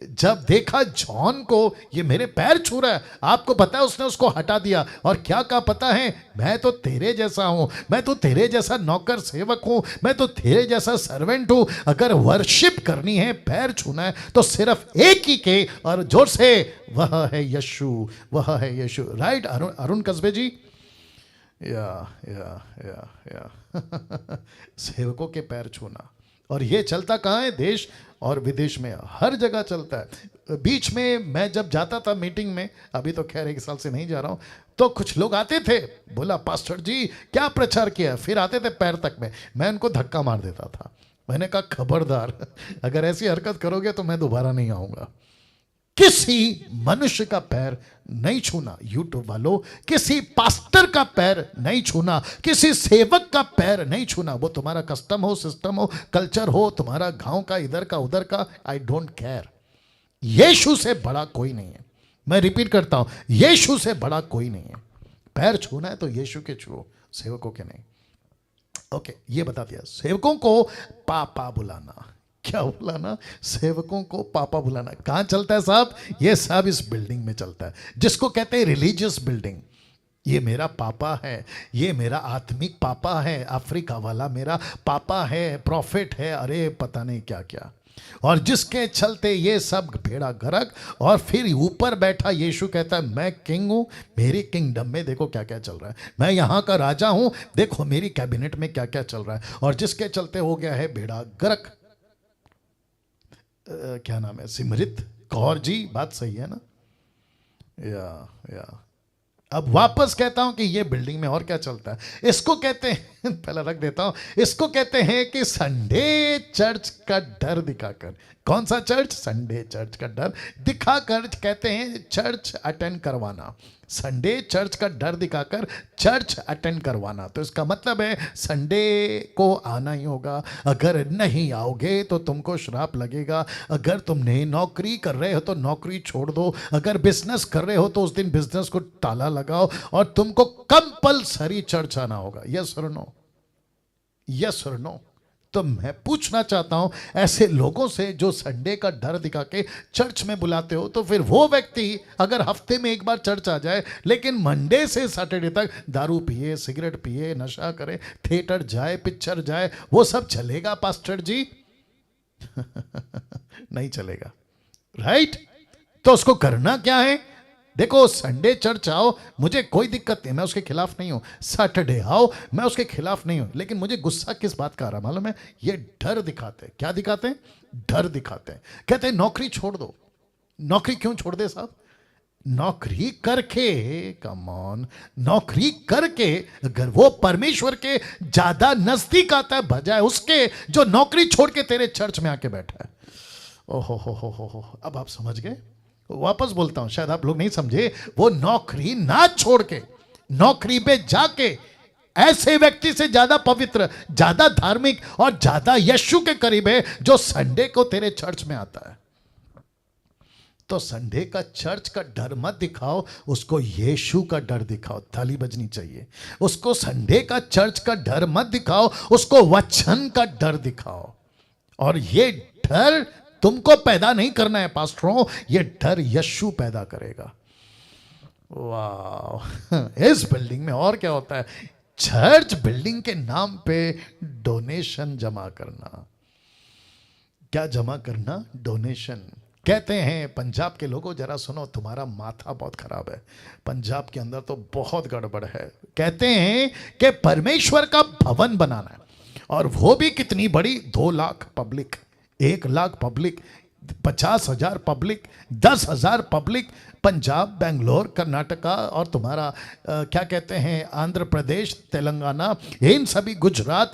जब देखा जॉन को, ये मेरे पैर छू रहा है, आपको पता है उसने उसको हटा दिया और क्या कहा पता है? मैं तो तेरे जैसा हूं, मैं तो तेरे जैसा नौकर सेवक हूं, मैं तो तेरे जैसा सर्वेंट हूं। अगर वर्शिप करनी है, पैर छूना है, तो सिर्फ एक ही के, और जोर से, वह है यीशु, वह है यीशु। राइट अरुण कस्बे जी? या सेवकों के पैर छूना। और ये चलता कहाँ है? देश और विदेश में, हर जगह चलता है। बीच में मैं जब जाता था मीटिंग में, अभी तो खैर 1 साल से नहीं जा रहा हूँ, तो कुछ लोग आते थे, बोला पास्टर जी क्या प्रचार किया, फिर आते थे पैर तक में, मैं उनको धक्का मार देता था। मैंने कहा खबरदार, अगर ऐसी हरकत करोगे तो मैं दोबारा नहीं आऊँगा। किसी मनुष्य का पैर नहीं छूना, यूट्यूब वालों, किसी पास्टर का पैर नहीं छूना, किसी सेवक का पैर नहीं छूना। वो तुम्हारा कस्टम हो, सिस्टम हो, कल्चर हो, तुम्हारा गांव का, इधर का, उधर का, आई डोंट केयर। यीशु से बड़ा कोई नहीं है। मैं रिपीट करता हूं, यीशु से बड़ा कोई नहीं है। पैर छूना है तो यीशु के छुओ, सेवकों के नहीं। ओके, ये बता दिया। सेवकों को पापा बुलाना, क्या बुलाना? सेवकों को पापा बुलाना। कहां चलता है साहब? ये सब इस बिल्डिंग में चलता है, जिसको कहते हैं रिलीजियस बिल्डिंग। ये मेरा पापा है, ये मेरा आत्मिक पापा है, अफ्रीका वाला मेरा पापा है, प्रॉफिट है, अरे पता नहीं क्या क्या। और जिसके चलते ये सब भेड़ा गरक, और फिर ऊपर बैठा यीशु कहता है मैं किंग हूं, मेरी किंगडम में देखो क्या क्या चल रहा है, मैं यहां का राजा हूं, देखो मेरी कैबिनेट में क्या क्या चल रहा है। और जिसके चलते हो गया है भेड़ा गरक। क्या नाम है? सिमरित कौर जी, बात सही है ना? या अब वापस कहता हूं कि ये बिल्डिंग में और क्या चलता है, इसको कहते हैं पहले रख देता हूं, इसको कहते हैं कि संडे चर्च का डर दिखाकर। कौन सा चर्च? संडे चर्च का डर दिखाकर कहते हैं चर्च अटेंड करवाना। संडे चर्च का डर दिखाकर चर्च अटेंड करवाना। तो इसका मतलब है संडे को आना ही होगा। अगर नहीं आओगे तो तुमको श्राप लगेगा। अगर तुमने नौकरी कर रहे हो तो नौकरी छोड़ दो। अगर बिजनेस कर रहे हो तो उस दिन बिजनेस को ताला लगाओ और तुमको कंपलसरी चर्च आना होगा। यस और नो? यस और नो? तो मैं पूछना चाहता हूं ऐसे लोगों से जो संडे का डर दिखा के चर्च में बुलाते हो, तो फिर वो व्यक्ति अगर हफ्ते में एक बार चर्च आ जाए लेकिन मंडे से सैटरडे तक दारू पिए, सिगरेट पिए, नशा करे, थिएटर जाए, पिक्चर जाए, वो सब चलेगा पास्टर जी? नहीं चलेगा, राइट? तो उसको करना क्या है? देखो, संडे चर्च आओ, मुझे कोई दिक्कत नहीं, मैं उसके खिलाफ नहीं हूं। सैटरडे आओ, मैं उसके खिलाफ नहीं हूं। लेकिन मुझे गुस्सा किस बात का आ रहा मालूम है? ये डर दिखाते हैं। क्या दिखाते हैं? डर दिखाते हैं। कहते हैं नौकरी छोड़ दो। नौकरी क्यों छोड़ दे साहब? नौकरी करके, कम ऑन, नौकरी करके अगर वो परमेश्वर के ज्यादा नजदीक आता है बजाय उसके जो नौकरी छोड़ के तेरे चर्च में आके बैठा है। ओहो हो, अब आप समझ गए? वापस बोलता हूं, शायद आप लोग नहीं समझे। वो नौकरी ना छोड़ के नौकरी पे जाके ऐसे व्यक्ति से ज्यादा पवित्र, ज्यादा धार्मिक और ज्यादा यीशु के करीब है जो संडे को तेरे चर्च में आता है। तो संडे का चर्च का डर मत दिखाओ, उसको यीशु का डर दिखाओ। ताली बजनी चाहिए। उसको संडे का चर्च का डर मत दिखाओ, उसको वचन का डर दिखाओ। और ये डर तुमको पैदा नहीं करना है पास्टरों, ये डर यीशु पैदा करेगा। वाह! इस बिल्डिंग में और क्या होता है? चर्च बिल्डिंग के नाम पे डोनेशन जमा करना। क्या जमा करना? डोनेशन। कहते हैं पंजाब के लोगों, जरा सुनो, तुम्हारा माथा बहुत खराब है। पंजाब के अंदर तो बहुत गड़बड़ है। कहते हैं कि परमेश्वर का भवन बनाना है, और वो भी कितनी बड़ी? 2 lakh public, 1 lakh public, 50,000 public, 10,000 public. Punjab, Bangalore, Karnataka और तुम्हारा क्या कहते हैं, आंध्र प्रदेश, तेलंगाना, इन सभी, गुजरात,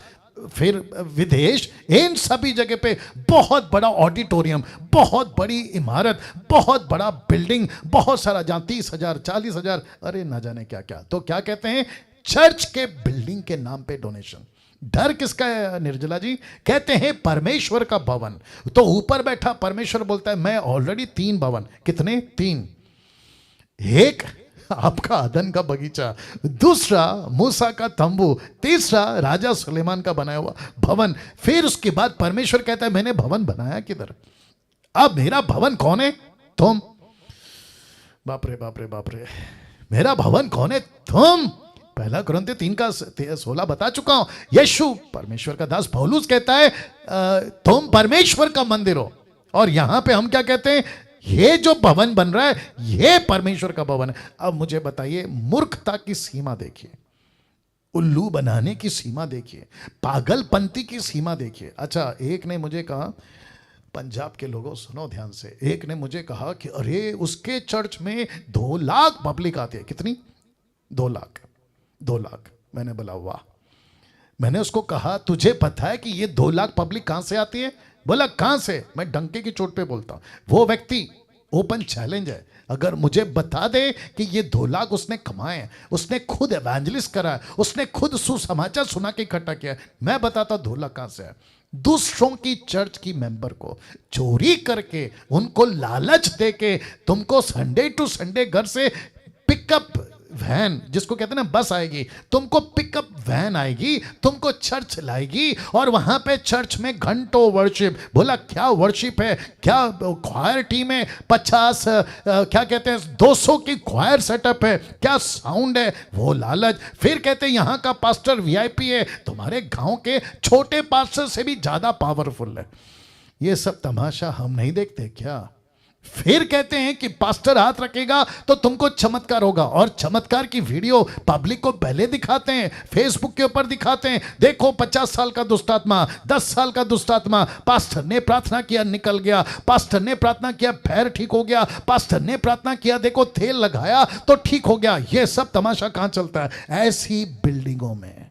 फिर विदेश, इन सभी जगह पे बहुत बड़ा ऑडिटोरियम, बहुत बड़ी इमारत, बहुत बड़ा बिल्डिंग, बहुत सारा, जहां 30,000, 40,000, अरे ना जाने क्या क्या। तो क्या कहते हैं? चर्च के बिल्डिंग के नाम पे डोनेशन। डर किसका है निर्जला जी? कहते हैं परमेश्वर का भवन। तो ऊपर बैठा परमेश्वर बोलता है मैं ऑलरेडी 3 भवन। कितने? 3। एक आपका अदन का बगीचा, दूसरा मूसा का तंबू, तीसरा राजा सुलेमान का बनाया हुआ भवन। फिर उसके बाद परमेश्वर कहता है मैंने भवन बनाया किधर? अब मेरा भवन कौन है? तुम। बाप रे बाप रे बाप रे, मेरा भवन कौन है? तुम। 1 कुरिन्थियों 3:16 बता चुका हूं। यीशु परमेश्वर का दास पौलुस कहता है तुम परमेश्वर का मंदिर हो। और यहां पे हम क्या कहते हैं? ये जो भवन बन रहा है ये परमेश्वर का भवन है। अब मुझे बताइए, मूर्खता की सीमा देखिए, उल्लू बनाने की सीमा देखिए, पागलपंती की सीमा देखिए। अच्छा, एक ने मुझे कहा, पंजाब के लोगों सुनो ध्यान से, एक ने मुझे कहा कि अरे उसके चर्च में 2 लाख पब्लिक आती है। कितनी? 2 लाख। 2 लाख। मैंने बोला वाह। मैंने उसको कहा तुझे पता है कि ये 2 लाख पब्लिक कहां से आती है? बोला कहां से? मैं डंके की चोट पे बोलता हूं। वो व्यक्ति, ओपन चैलेंज है, अगर मुझे बता दे कि ये 2 लाख उसने कमाए हैं, उसने खुद एवेंजलिस्ट करा है, उसने खुद सुसमाचार सुना के इकट्ठा किया है, मैं बताता 2 लाख कहां से है। दूसरों की चर्च की मेंबर को चोरी करके, उनको लालच दे के, तुमको संडे टू संडे घर से पिकअप वैन, जिसको कहते हैं ना बस आएगी, तुमको पिकअप वैन आएगी, तुमको चर्च लाएगी, और वहां पे चर्च में घंटों वर्शिप। बोला क्या वर्शिप है, क्या क्वायर टीम है, 50 क्या कहते हैं 200 की क्वायर सेटअप है, क्या साउंड है, वो लालच। फिर कहते हैं यहां का पास्टर वीआईपी है, तुम्हारे गांव के छोटे पास्टर से भी ज्यादा पावरफुल है। ये सब तमाशा हम नहीं देखते क्या? फिर कहते हैं कि पास्टर हाथ रखेगा तो तुमको चमत्कार होगा, और चमत्कार की वीडियो पब्लिक को पहले दिखाते हैं, फेसबुक के ऊपर दिखाते हैं। देखो 50 साल का दुष्टात्मा, 10 साल का दुष्टात्मा, पास्टर ने प्रार्थना किया निकल गया, पास्टर ने प्रार्थना किया पैर ठीक हो गया, पास्टर ने प्रार्थना किया देखो तेल लगाया तो ठीक हो गया। यह सब तमाशा कहां चलता है? ऐसी बिल्डिंगों में।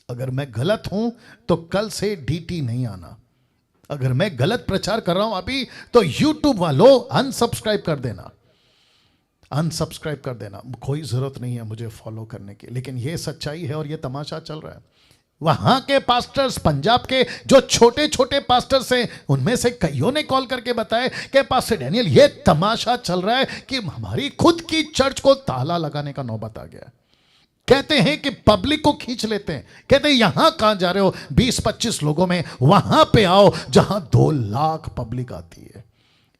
अगर मैं गलत हूं तो कल से डीटी नहीं आना। अगर मैं गलत प्रचार कर रहा हूं अभी तो YouTube वालों अनसब्सक्राइब कर देना। अनसब्सक्राइब कर देना, कोई ज़रूरत नहीं है मुझे फॉलो करने की, लेकिन ये सच्चाई है और ये तमाशा चल रहा है। वहां के पास्टर्स, पंजाब के जो छोटे छोटे पास्टर्स हैं, उनमें से कईयों ने कॉल करके बताया कि पास्टर डैनियल ये तमाशा चल रहा है कि हमारी खुद की चर्च को ताला लगाने का नौबत आ गया। कहते हैं कि पब्लिक को खींच लेते हैं, कहते हैं यहां कहां जा रहे हो 20-25 लोगों में, वहां पे आओ जहां 2 लाख पब्लिक आती है।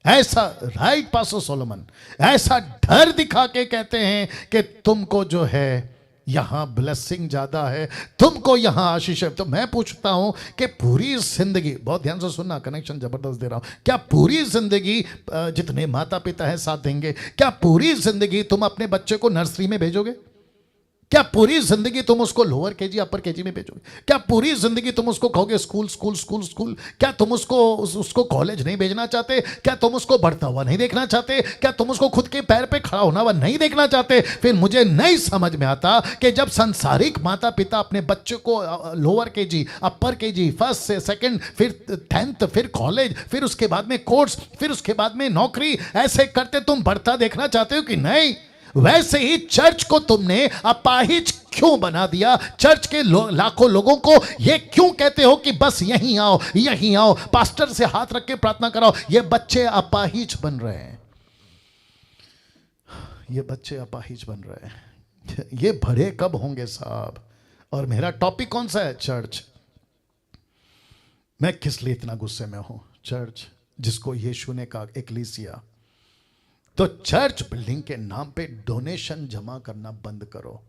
ऐसा राइट पास्टर सोलोमन, ऐसा डर दिखा के कहते हैं कि तुमको जो है यहां ब्लेसिंग ज्यादा है, तुमको यहां आशीष है। तो मैं पूछता हूं कि पूरी जिंदगी, बहुत ध्यान से सुनना, कनेक्शन जबरदस्त दे रहा हूं, क्या पूरी जिंदगी जितने माता पिता हैं साथ देंगे, क्या पूरी जिंदगी तुम अपने बच्चे को नर्सरी में भेजोगे? क्या पूरी जिंदगी तुम उसको लोअर केजी अपर केजी में भेजोगे? क्या पूरी जिंदगी तुम उसको कहोगे स्कूल स्कूल स्कूल स्कूल? क्या तुम उसको कॉलेज नहीं भेजना चाहते? क्या तुम उसको बढ़ता हुआ नहीं देखना चाहते? क्या तुम उसको खुद के पैर पे खड़ा होना हुआ नहीं देखना चाहते? फिर मुझे नहीं समझ में आता कि जब संसारिक माता पिता अपने बच्चे को लोअर केजी अपर केजी फर्स्ट से सेकंड, फिर 10th, फिर कॉलेज, फिर उसके बाद में कोर्स, फिर उसके बाद में नौकरी, ऐसे करते तुम बढ़ता देखना चाहते हो कि नहीं? वैसे ही चर्च को तुमने अपाहिज क्यों बना दिया? चर्च के लाखों लोगों को ये क्यों कहते हो कि बस यहीं आओ यहीं आओ, पास्टर से हाथ रख के प्रार्थना कराओ? ये बच्चे अपाहिज बन रहे हैं, ये बच्चे अपाहिज बन रहे हैं। ये बड़े कब होंगे साहब? और मेरा टॉपिक कौन सा है? चर्च। मैं किस लिए इतना गुस्से में हूं? चर्च जिसको यीशु ने कहा एक्लीसिया। तो चर्च बिल्डिंग के नाम पे डोनेशन जमा करना बंद करो।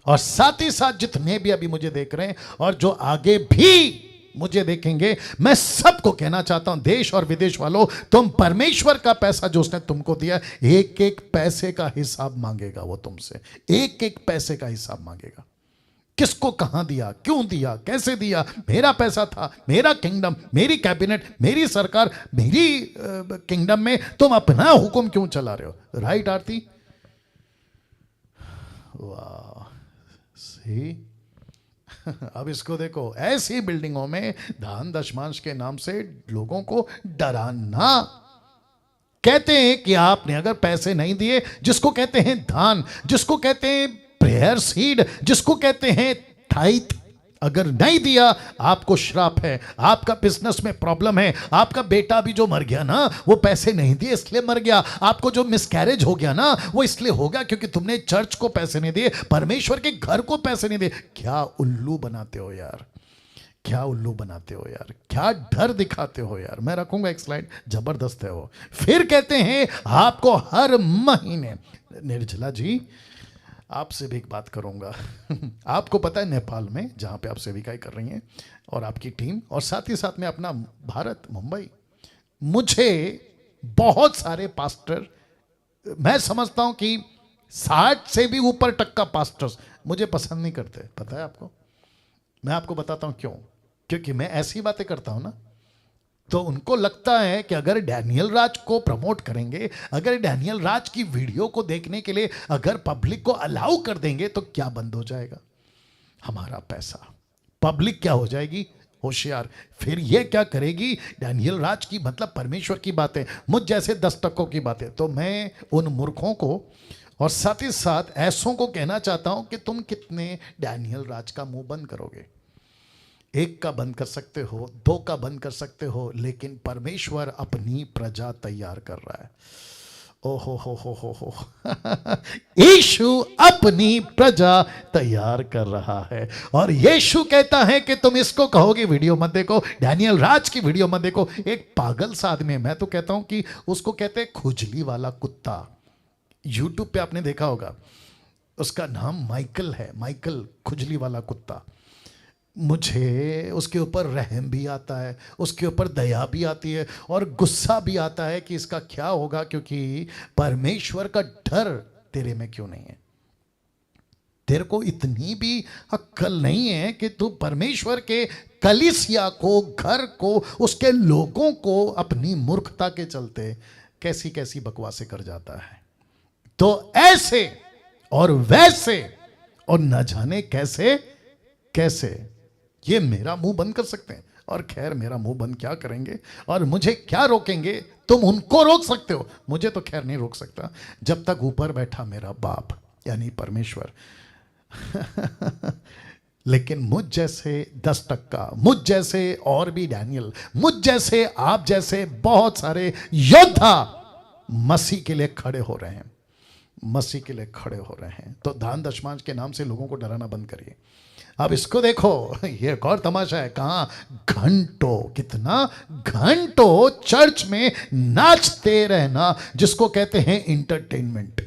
और साथ ही साथ जितने भी अभी मुझे देख रहे हैं और जो आगे भी मुझे देखेंगे, मैं सबको कहना चाहता हूं, देश और विदेश वालों, तुम परमेश्वर का पैसा जो उसने तुमको दिया, एक एक पैसे का हिसाब मांगेगा वो तुमसे, एक एक पैसे का हिसाब मांगेगा। किसको कहां दिया, क्यों दिया, कैसे दिया? मेरा पैसा था, मेरा किंगडम, मेरी कैबिनेट, मेरी सरकार, मेरी किंगडम में तुम अपना हुक्म क्यों चला रहे हो? राइट आरती? वाह, सी अब इसको देखो, ऐसी बिल्डिंगों में दान दशमांश के नाम से लोगों को डराना। कहते हैं कि आपने अगर पैसे नहीं दिए, जिसको कहते हैं दान, जिसको कहते हैं प्रेयर सीड, जिसको कहते हैं टाइट, अगर नहीं दिया आपको श्राप है, आपका बिजनेस में प्रॉब्लम है, आपका बेटा भी जो मर गया ना, वो पैसे नहीं दिए इसलिए मर गया, आपको जो मिसकैरेज हो गया ना, वो इसलिए हो गया क्योंकि तुमने चर्च को पैसे नहीं दिए, परमेश्वर के घर को पैसे नहीं दिए। क्या उल्लू बनाते हो यार, क्या उल्लू बनाते हो यार, क्या डर दिखाते हो यार। मैं रखूंगा एक स्लाइड, जबरदस्त है वो। फिर कहते हैं आपको हर महीने, निर्जला जी आपसे भी एक बात करूंगा आपको पता है नेपाल में जहां पे आप सेविकाई कर रही हैं और आपकी टीम, और साथ ही साथ में अपना भारत मुंबई, मुझे बहुत सारे पास्टर, मैं समझता हूं कि 60 से भी ऊपर तक का पास्टर्स मुझे पसंद नहीं करते। पता है आपको? मैं आपको बताता हूं क्यों। क्योंकि मैं ऐसी बातें करता हूं ना, तो उनको लगता है कि अगर डैनियल राज को प्रमोट करेंगे, अगर डैनियल राज की वीडियो को देखने के लिए अगर पब्लिक को अलाउ कर देंगे, तो क्या बंद हो जाएगा? हमारा पैसा। पब्लिक क्या हो जाएगी? होशियार। फिर ये क्या करेगी? डैनियल राज की, मतलब परमेश्वर की बातें, मुझ जैसे 10 टक्कों की बातें। तो मैं उन मूर्खों को और साथ ही साथ ऐसों को कहना चाहता हूं कि तुम कितने डैनियल राज का मुंह बंद करोगे? 1 का बंद कर सकते हो, 2 का बंद कर सकते हो, लेकिन परमेश्वर अपनी प्रजा तैयार कर रहा है। ओहो हो यीशु अपनी प्रजा तैयार कर रहा है। और यीशु कहता है कि तुम इसको कहोगे वीडियो मत देखो, डैनियल राज की वीडियो मत देखो। एक पागल सा आदमी है, मैं तो कहता हूं कि उसको कहते हैं खुजली वाला कुत्ता। यूट्यूब पे आपने देखा होगा, उसका नाम माइकल है, माइकल खुजली वाला कुत्ता। मुझे उसके ऊपर रहम भी आता है, उसके ऊपर दया भी आती है और गुस्सा भी आता है कि इसका क्या होगा, क्योंकि परमेश्वर का डर तेरे में क्यों नहीं है? तेरे को इतनी भी अक्ल नहीं है कि तू परमेश्वर के कलीसिया को, घर को, उसके लोगों को अपनी मूर्खता के चलते कैसी कैसी बकवासें कर जाता है। तो ऐसे और वैसे और न जाने कैसे कैसे ये मेरा मुंह बंद कर सकते हैं। और खैर मेरा मुंह बंद क्या करेंगे और मुझे क्या रोकेंगे? तुम उनको रोक सकते हो, मुझे तो खैर नहीं रोक सकता जब तक ऊपर बैठा मेरा बाप यानी परमेश्वर। लेकिन मुझ जैसे 10%, मुझ जैसे और भी डैनियल, मुझ जैसे आप जैसे बहुत सारे योद्धा मसीह के लिए खड़े हो रहे हैं, मसीह के लिए खड़े हो रहे हैं। तो दान दशमांश के नाम से लोगों को डराना बंद करिए। अब इसको देखो, ये एक और तमाशा है। कहाँ? घंटों, कितना घंटों चर्च में नाचते रहना, जिसको कहते हैं इंटरटेनमेंट।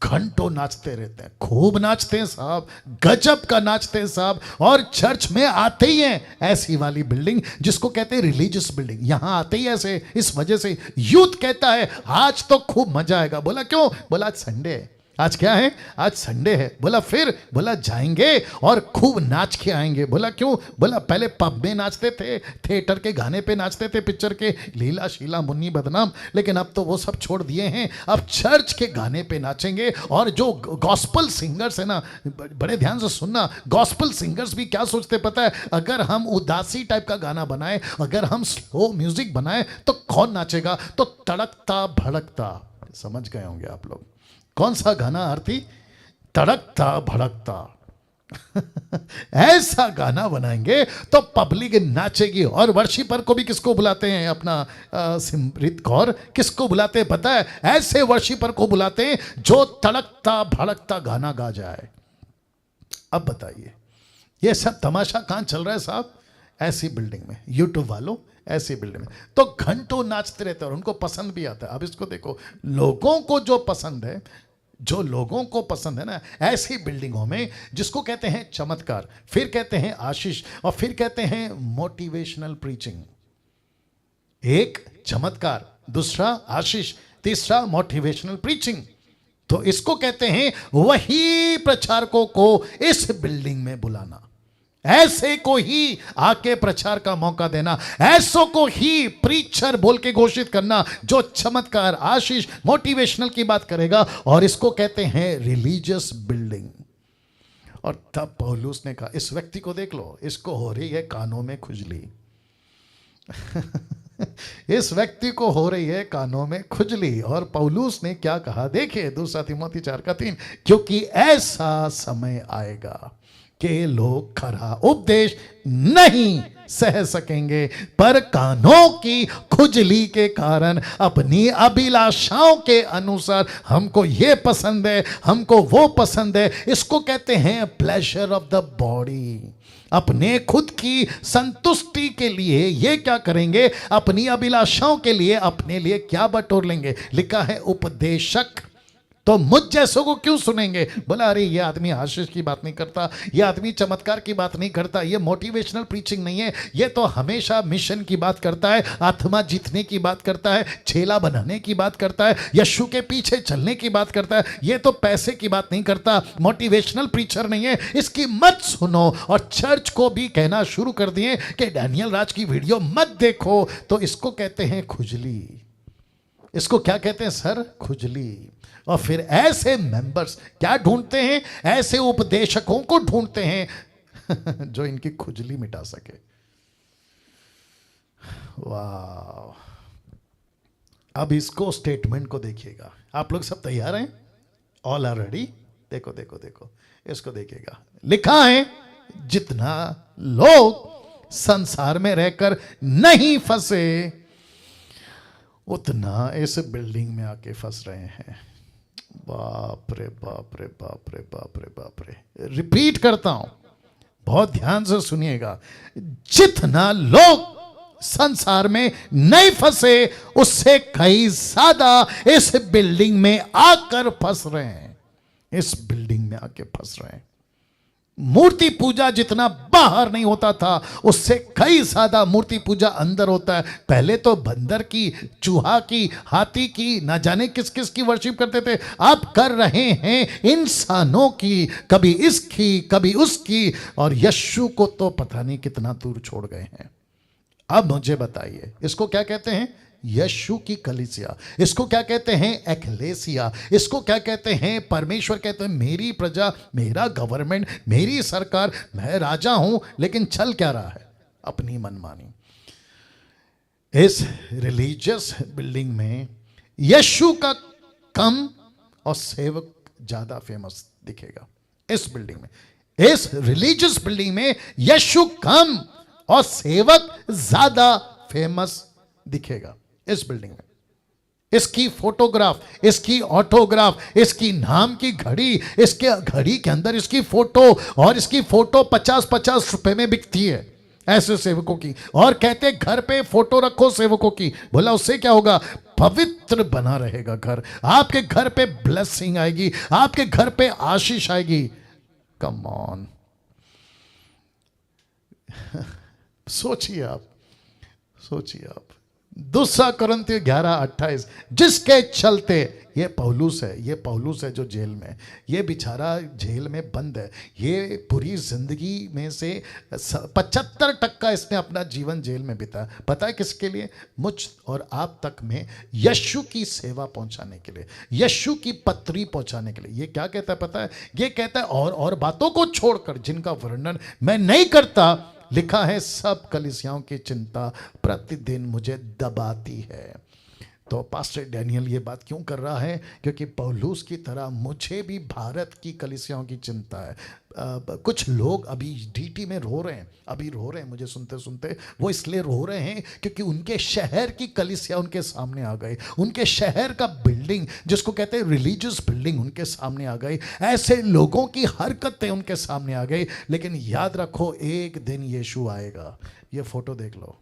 घंटों नाचते रहते हैं, खूब नाचते हैं साहब, गजब का नाचते हैं साहब। और चर्च में आते ही हैं ऐसी वाली बिल्डिंग जिसको कहते हैं रिलीजियस बिल्डिंग। यहां आते ही ऐसे, इस वजह से यूथ कहता है आज तो खूब मजा आएगा। बोला क्यों? बोला आज संडे है। आज क्या है? आज संडे है। बोला फिर? बोला जाएंगे और खूब नाच के आएंगे। बोला क्यों? बोला पहले पब में नाचते थे, थिएटर के गाने पे नाचते थे, पिक्चर के लीला शीला मुन्नी बदनाम, लेकिन अब तो वो सब छोड़ दिए हैं, अब चर्च के गाने पे नाचेंगे। और जो गॉस्पल सिंगर्स है ना, बड़े ध्यान से सुनना, गॉस्पल सिंगर्स भी क्या सोचते पता है? अगर हम उदासी टाइप का गाना बनाए, अगर हम स्लो म्यूजिक बनाए तो कौन नाचेगा? तो तड़कता भड़कता, समझ गए होंगे आप लोग कौन सा गाना आरती? तड़कता भड़कता। ऐसा गाना बनाएंगे तो पब्लिक नाचेगी। और वर्शिपर को भी किसको बुलाते हैं? अपना सिमरित कौर किसको बुलाते हैं पता है? ऐसे वर्शिपर को बुलाते हैं जो तड़कता भड़कता गाना गा जाए। अब बताइए ये सब तमाशा कहां चल रहा है साहब? ऐसी बिल्डिंग में, यूट्यूब वालों ऐसी बिल्डिंग में तो घंटों नाचते रहते हैं और उनको पसंद भी आता है। अब इसको देखो, लोगों को जो पसंद है, जो लोगों को पसंद है ना, ऐसी बिल्डिंगों में जिसको कहते हैं चमत्कार, फिर कहते हैं आशीष, और फिर कहते हैं मोटिवेशनल प्रीचिंग। एक चमत्कार, दूसरा आशीष, तीसरा मोटिवेशनल प्रीचिंग। तो इसको कहते हैं वही प्रचारकों को इस बिल्डिंग में बुलाना, ऐसे को ही आके प्रचार का मौका देना, ऐसों को ही प्रीचर बोल के घोषित करना जो चमत्कार, आशीष, मोटिवेशनल की बात करेगा। और इसको कहते हैं रिलीजियस बिल्डिंग। और तब पौलुस ने कहा, इस व्यक्ति को देख लो, इसको हो रही है कानों में खुजली। इस व्यक्ति को हो रही है कानों में खुजली। और पौलुस ने क्या कहा देखिए, 2 तिमोथी 4:3, क्योंकि ऐसा समय आएगा कि लोग खरा उपदेश नहीं सह सकेंगे, पर कानों की खुजली के कारण अपनी अभिलाषाओं के अनुसार हमको ये पसंद है, हमको वो पसंद है, इसको कहते हैं प्लेजर ऑफ द बॉडी। अपने खुद की संतुष्टि के लिए ये क्या करेंगे? अपनी अभिलाषाओं के लिए अपने लिए क्या बटोर लेंगे? लिखा है उपदेशक। तो मुझ जैसों को क्यों सुनेंगे? बोला अरे ये आदमी आशीष की बात नहीं करता, ये आदमी चमत्कार की बात नहीं करता, ये मोटिवेशनल प्रीचिंग नहीं है, ये तो हमेशा मिशन की बात करता है, आत्मा जीतने की बात करता है, चेला बनाने की बात करता है, यीशु के पीछे चलने की बात करता है, ये तो पैसे की बात नहीं करता, मोटिवेशनल प्रीचर नहीं है, इसकी मत सुनो। और चर्च को भी कहना शुरू कर दिए कि डैनियल राज की वीडियो मत देखो। तो इसको कहते हैं खुजली। इसको क्या कहते हैं सर? खुजली। और फिर ऐसे मेंबर्स क्या ढूंढते हैं? ऐसे उपदेशकों को ढूंढते हैं जो इनकी खुजली मिटा सके। वाह! अब इसको स्टेटमेंट को देखिएगा। आप लोग सब तैयार हैं? All are ready? देखो देखो देखो, इसको देखिएगा। लिखा है जितना लोग संसार में रहकर नहीं फंसे, उतना इस बिल्डिंग में आके फंस रहे हैं। बाप रे बाप रे बाप रे बाप रे बाप रे। रिपीट करता हूं, बहुत ध्यान से सुनिएगा। जितना लोग संसार में नहीं फंसे, उससे कई ज्यादा इस बिल्डिंग में आकर फंस रहे हैं। इस बिल्डिंग में आके फंस रहे हैं। मूर्ति पूजा जितना बाहर नहीं होता था, उससे कई ज्यादा मूर्ति पूजा अंदर होता है। पहले तो बंदर की, चूहा की, हाथी की, ना जाने किस किस की वर्शिप करते थे, अब कर रहे हैं इंसानों की, कभी इसकी कभी उसकी। और यीशु को तो पता नहीं कितना दूर छोड़ गए हैं। अब मुझे बताइए, इसको क्या कहते हैं? यीशु की कलीसिया। इसको क्या कहते हैं? एक्लेसिया। इसको क्या कहते हैं? परमेश्वर कहते हैं मेरी प्रजा, मेरा गवर्नमेंट, मेरी सरकार, मैं राजा हूं। लेकिन चल क्या रहा है? अपनी मनमानी। इस रिलीजियस बिल्डिंग में यीशु का कम और सेवक ज्यादा फेमस दिखेगा। इस बिल्डिंग में, इस रिलीजियस बिल्डिंग में यीशु कम और सेवक ज्यादा फेमस दिखेगा। इस बिल्डिंग में इसकी फोटोग्राफ, इसकी ऑटोग्राफ, इसकी नाम की घड़ी, इसके घड़ी के अंदर इसकी फोटो, और इसकी फोटो 50-50 रुपए में बिकती है ऐसे सेवकों की। और कहते घर पे फोटो रखो सेवकों की, बोला उससे क्या होगा? पवित्र बना रहेगा घर, आपके घर पे ब्लेसिंग आएगी, आपके घर पे आशीष आएगी। कम ऑन सोचिए आप, सोचिए आप। दूसरा कुरिन्थियों 11:28, जिसके चलते, ये पौलुस है, ये पौलुस है जो जेल में, ये बेचारा जेल में बंद है। ये पूरी जिंदगी में से 75% इसने अपना जीवन जेल में बिताया। पता है किसके लिए? मुझ और आप तक में यीशु की सेवा पहुंचाने के लिए, यीशु की पत्री पहुंचाने के लिए। ये क्या कहता है पता है? ये कहता है और बातों को छोड़कर जिनका वर्णन मैं नहीं करता, लिखा है सब कलीसियाओं की चिंता प्रतिदिन मुझे दबाती है। तो पास्टर डैनियल ये बात क्यों कर रहा है? क्योंकि पौलुस की तरह मुझे भी भारत की कलीसियाओं की चिंता है। कुछ लोग अभी डीटी में रो रहे हैं, अभी रो रहे हैं मुझे सुनते सुनते। वो इसलिए रो रहे हैं क्योंकि उनके शहर की कलीसिया उनके सामने आ गई, उनके शहर का बिल्डिंग जिसको कहते हैं रिलीजियस बिल्डिंग उनके सामने आ गई, ऐसे लोगों की हरकतें उनके सामने आ गई। लेकिन याद रखो, एक दिन यीशु आएगा। ये फोटो देख लो,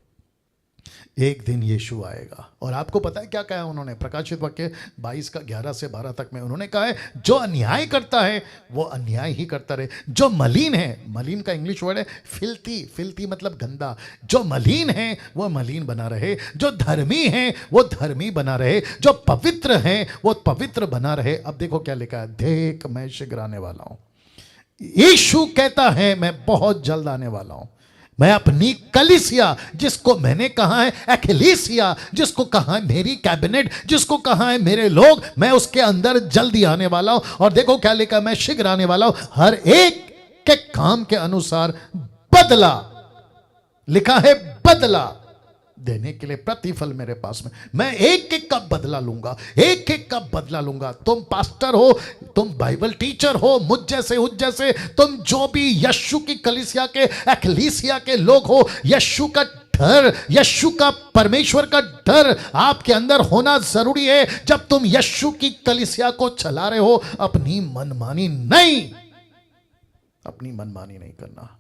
एक दिन यीशु आएगा। और आपको पता है क्या कहा है उन्होंने? प्रकाशित वाक्य 22:11 से 12 तक में उन्होंने कहा है, जो अन्याय करता है वो अन्याय ही करता रहे, जो मलिन है, मलिन का इंग्लिश वर्ड है फिल्थी, फिल्थी मतलब गंदा, जो मलिन है वो मलिन बना रहे, जो धर्मी है वो धर्मी बना रहे, जो पवित्र है वो पवित्र बना रहे। अब देखो क्या लिखा है, देख मैं शीघ्र आने वाला हूं। यीशु कहता है मैं बहुत जल्द आने वाला हूं। मैं अपनी कलीसिया, जिसको मैंने कहा है एक्लेसिया, जिसको कहा है मेरी कैबिनेट, जिसको कहा है मेरे लोग, मैं उसके अंदर जल्दी आने वाला हूं। और देखो क्या लिखा, मैं शीघ्र आने वाला हूं, हर एक के काम के अनुसार बदला, लिखा है बदला देने के लिए प्रतिफल मेरे पास में। मैं एक एक का बदला लूंगा, एक एक का बदला लूंगा। तुम पास्टर हो, तुम बाइबल टीचर हो, मुझ जैसे उस जैसे, तुम जो भी यीशु की कलीसिया के एक्लीसिया के लोग हो, यीशु का डर, यीशु का परमेश्वर का डर आपके अंदर होना जरूरी है। जब तुम यीशु की कलीसिया को चला रहे हो, अपनी मनमानी नहीं, अपनी मनमानी नहीं करना।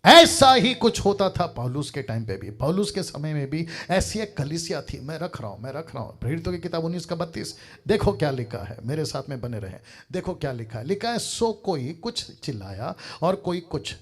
ऐसा ही कुछ होता था पौलुस के टाइम पे भी, पौलुस के समय में भी ऐसी एक कलीसिया थी। मैं रख रहा हूं प्रेरितों की किताब 19:32। देखो क्या लिखा है, मेरे साथ में बने रहे। देखो क्या लिखा है, लिखा है सो कोई कुछ चिल्लाया और कोई कुछ,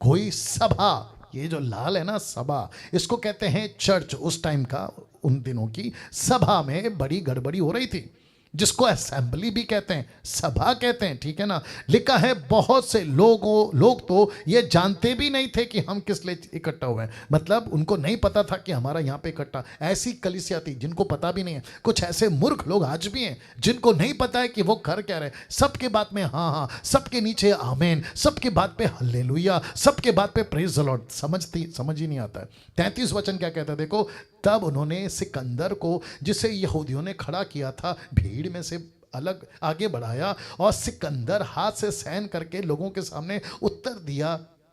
कोई सभा, ये जो लाल है ना सभा, इसको कहते हैं चर्च। उस टाइम का, उन दिनों की सभा में बड़ी गड़बड़ी हो रही थी, जिसको असेंबली भी कहते हैं, सभा कहते हैं, ठीक है ना। लिखा है बहुत से लोग तो ये जानते भी नहीं थे कि हम किस लिए इकट्ठा हुए हैं। मतलब उनको नहीं पता था कि हमारा यहाँ पे इकट्ठा, ऐसी कलीसिया थी जिनको पता भी नहीं है। कुछ ऐसे मूर्ख लोग आज भी हैं जिनको नहीं पता है कि वो कर क्या रहे। सबके बात में हाँ हाँ, सबके नीचे आमेन, सबके बात पे हल्लेलुया, सबके बात पे प्रेज द लॉर्ड, समझ ही नहीं आता है। 33 वचन क्या कहता है देखो, तब उन्होंने सिकंदर को, जिसे यहूदियों ने खड़ा किया था, भीड़ में से अलग आगे बढ़ाया और सिकंदर हाथ से सहन करके लोगों के सामने उत्तर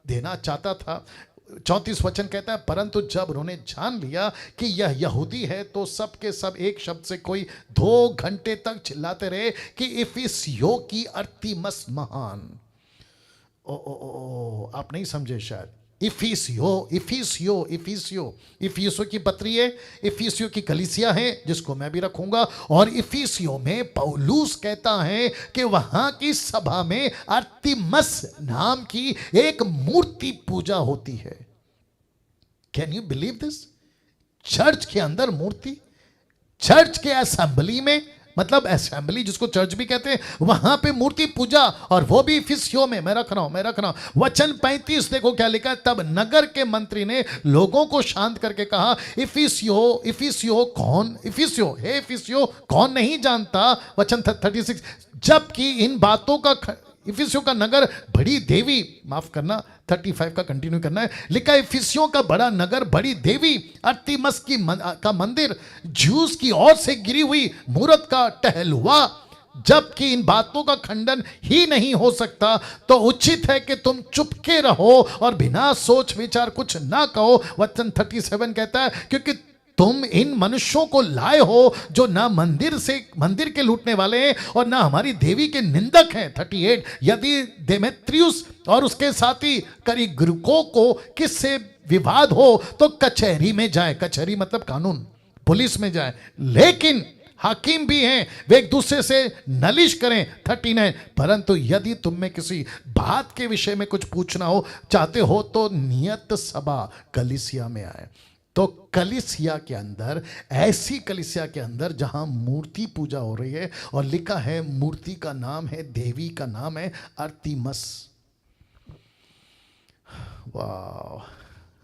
देना चाहता था। 34 वचन कहता है, परंतु जब उन्होंने जान लिया कि यह यहूदी है, तो सब के सब एक शब्द से कोई 2 घंटे तक चिल्लाते रहे कि इफिसियों की अर्तिमस महान। आप नहीं समझे शायद। इफिसियो की पत्री है, इफिसियो की कलीसिया है, जिसको मैं भी रखूंगा। और इफिसियो में पौलुस कहता है कि वहां की सभा में अर्तिमस नाम की एक मूर्ति पूजा होती है। Can you believe this? Church के अंदर मूर्ति, चर्च के असेंबली में, मतलब असेंबली जिसको चर्च भी कहते हैं, वहां पे मूर्ति पूजा, और वो भी इफिसियों में। मैं रख रहा हूं। वचन 35 देखो क्या लिखा है, तब नगर के मंत्री ने लोगों को शांत करके कहा, इफिसियो कौन नहीं जानता। वचन 36, जबकि इन बातों का इफिसियों का नगर बड़ी देवी, माफ करना 35 का कंटिन्यू करना है, लिखा है इफिसियों का बड़ा नगर बड़ी देवी अर्तिमस का मंदिर ज्यूस की ओर से गिरी हुई मूरत का टहलुआ। जबकि इन बातों का खंडन ही नहीं हो सकता, तो उचित है कि तुम चुपके रहो और बिना सोच विचार कुछ ना कहो। वचन 37 कहता है, क्योंकि तुम इन मनुष्यों को लाए हो जो ना मंदिर के लूटने वाले हैं और ना हमारी देवी के निंदक हैं। 38, यदि देमेत्रियुस और उसके साथी करिग्रुकों को किससे विवाद हो तो कचहरी में जाए, कचहरी मतलब कानून, पुलिस में जाए, लेकिन हाकिम भी हैं, वे एक दूसरे से नालिश करें। 39, परंतु यदि तुम में किसी बात के विषय में कुछ पूछना हो चाहते हो तो नियत सभा कलीसिया में आए। तो कलीसिया के अंदर, ऐसी कलीसिया के अंदर जहां मूर्ति पूजा हो रही है, और लिखा है मूर्ति का नाम है, देवी का नाम है अर्तिमस। वाह,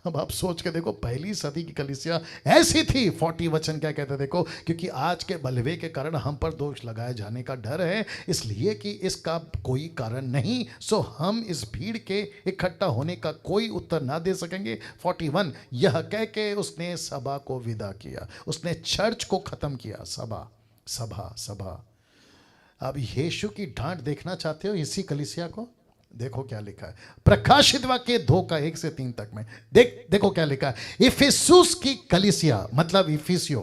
अब आप सोच के देखो, पहली सदी की कलीसिया ऐसी थी। 40 वचन क्या कहते देखो, क्योंकि आज के बलवे के कारण हम पर दोष लगाए जाने का डर है, इसलिए कि इसका कोई कारण नहीं, सो हम इस भीड़ के इकट्ठा होने का कोई उत्तर ना दे सकेंगे। 41, यह कह के उसने सभा को विदा किया, उसने चर्च को खत्म किया। सभा सभा सभा। अब यीशु की डांट देखना चाहते हो इसी कलीसिया को? देखो क्या लिखा है प्रकाशित वाक्य 2 का 1 से 3 तक में। देखो क्या लिखा है। इफिसुस की कलीसिया मतलब इफिसियो,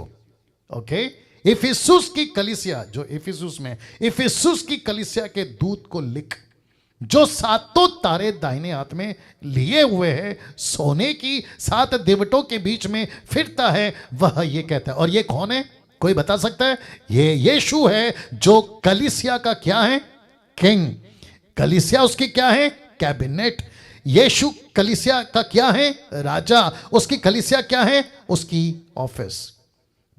ओके, इफिसुस की कलीसिया जो इफिसुस में, इफिसुस की कलीसिया के दूत को लिख, जो 7 तारे दाहिने हाथ में लिए हुए है, सोने की 7 दिवटों के बीच में फिरता है, वह ये कहता है। और ये कौन है, कोई बता सकता है? ये यीशु है जो कलीसिया का क्या है, किंग। कलीसिया उसकी क्या है, कैबिनेट। यीशु कलीसिया का क्या है, राजा। उसकी कलीसिया क्या है, उसकी ऑफिस।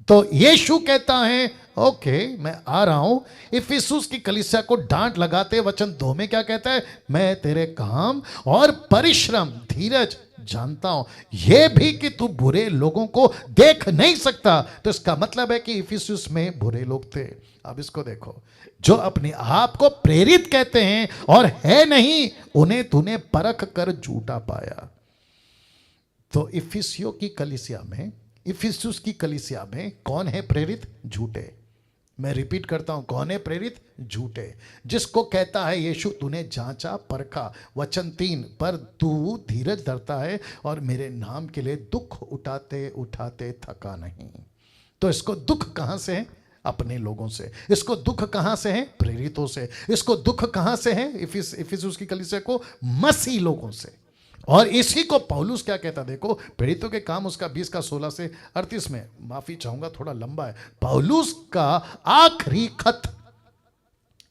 तो यीशु कहता है ओके मैं आ रहा हूं। इफिसुस की कलीसिया को डांट लगाते वचन 2 में क्या कहता है, मैं तेरे काम और परिश्रम धीरज जानता हूं, यह भी कि तू बुरे लोगों को देख नहीं सकता। तो इसका मतलब है कि इफिसुस में बुरे लोग थे। अब इसको देखो, जो अपने आप को प्रेरित कहते हैं और है नहीं, उन्हें तूने परख कर झूठा पाया। तो इफिसियों की कलीसिया में, इफिसुस की कलीसिया में कौन है प्रेरित? झूठे। मैं रिपीट करता हूं, कौन है प्रेरित? झूठे। जिसको कहता है यीशु तूने जांचा परखा। वचन 3, पर तू धीरज धरता है और मेरे नाम के लिए दुख उठाते उठाते थका नहीं। तो इसको दुख कहां से है? अपने लोगों से। इसको दुख कहां से है? प्रेरितों से। इसको दुख कहां से है? इफिसुस की कलीसिया को मसीह लोगों से। और इसी को पौलुस क्या कहता देखो, प्रेरितों के काम उसका 20 का 16 से 38 में, माफी चाहूंगा थोड़ा लंबा है। पौलुस का आखिरी खत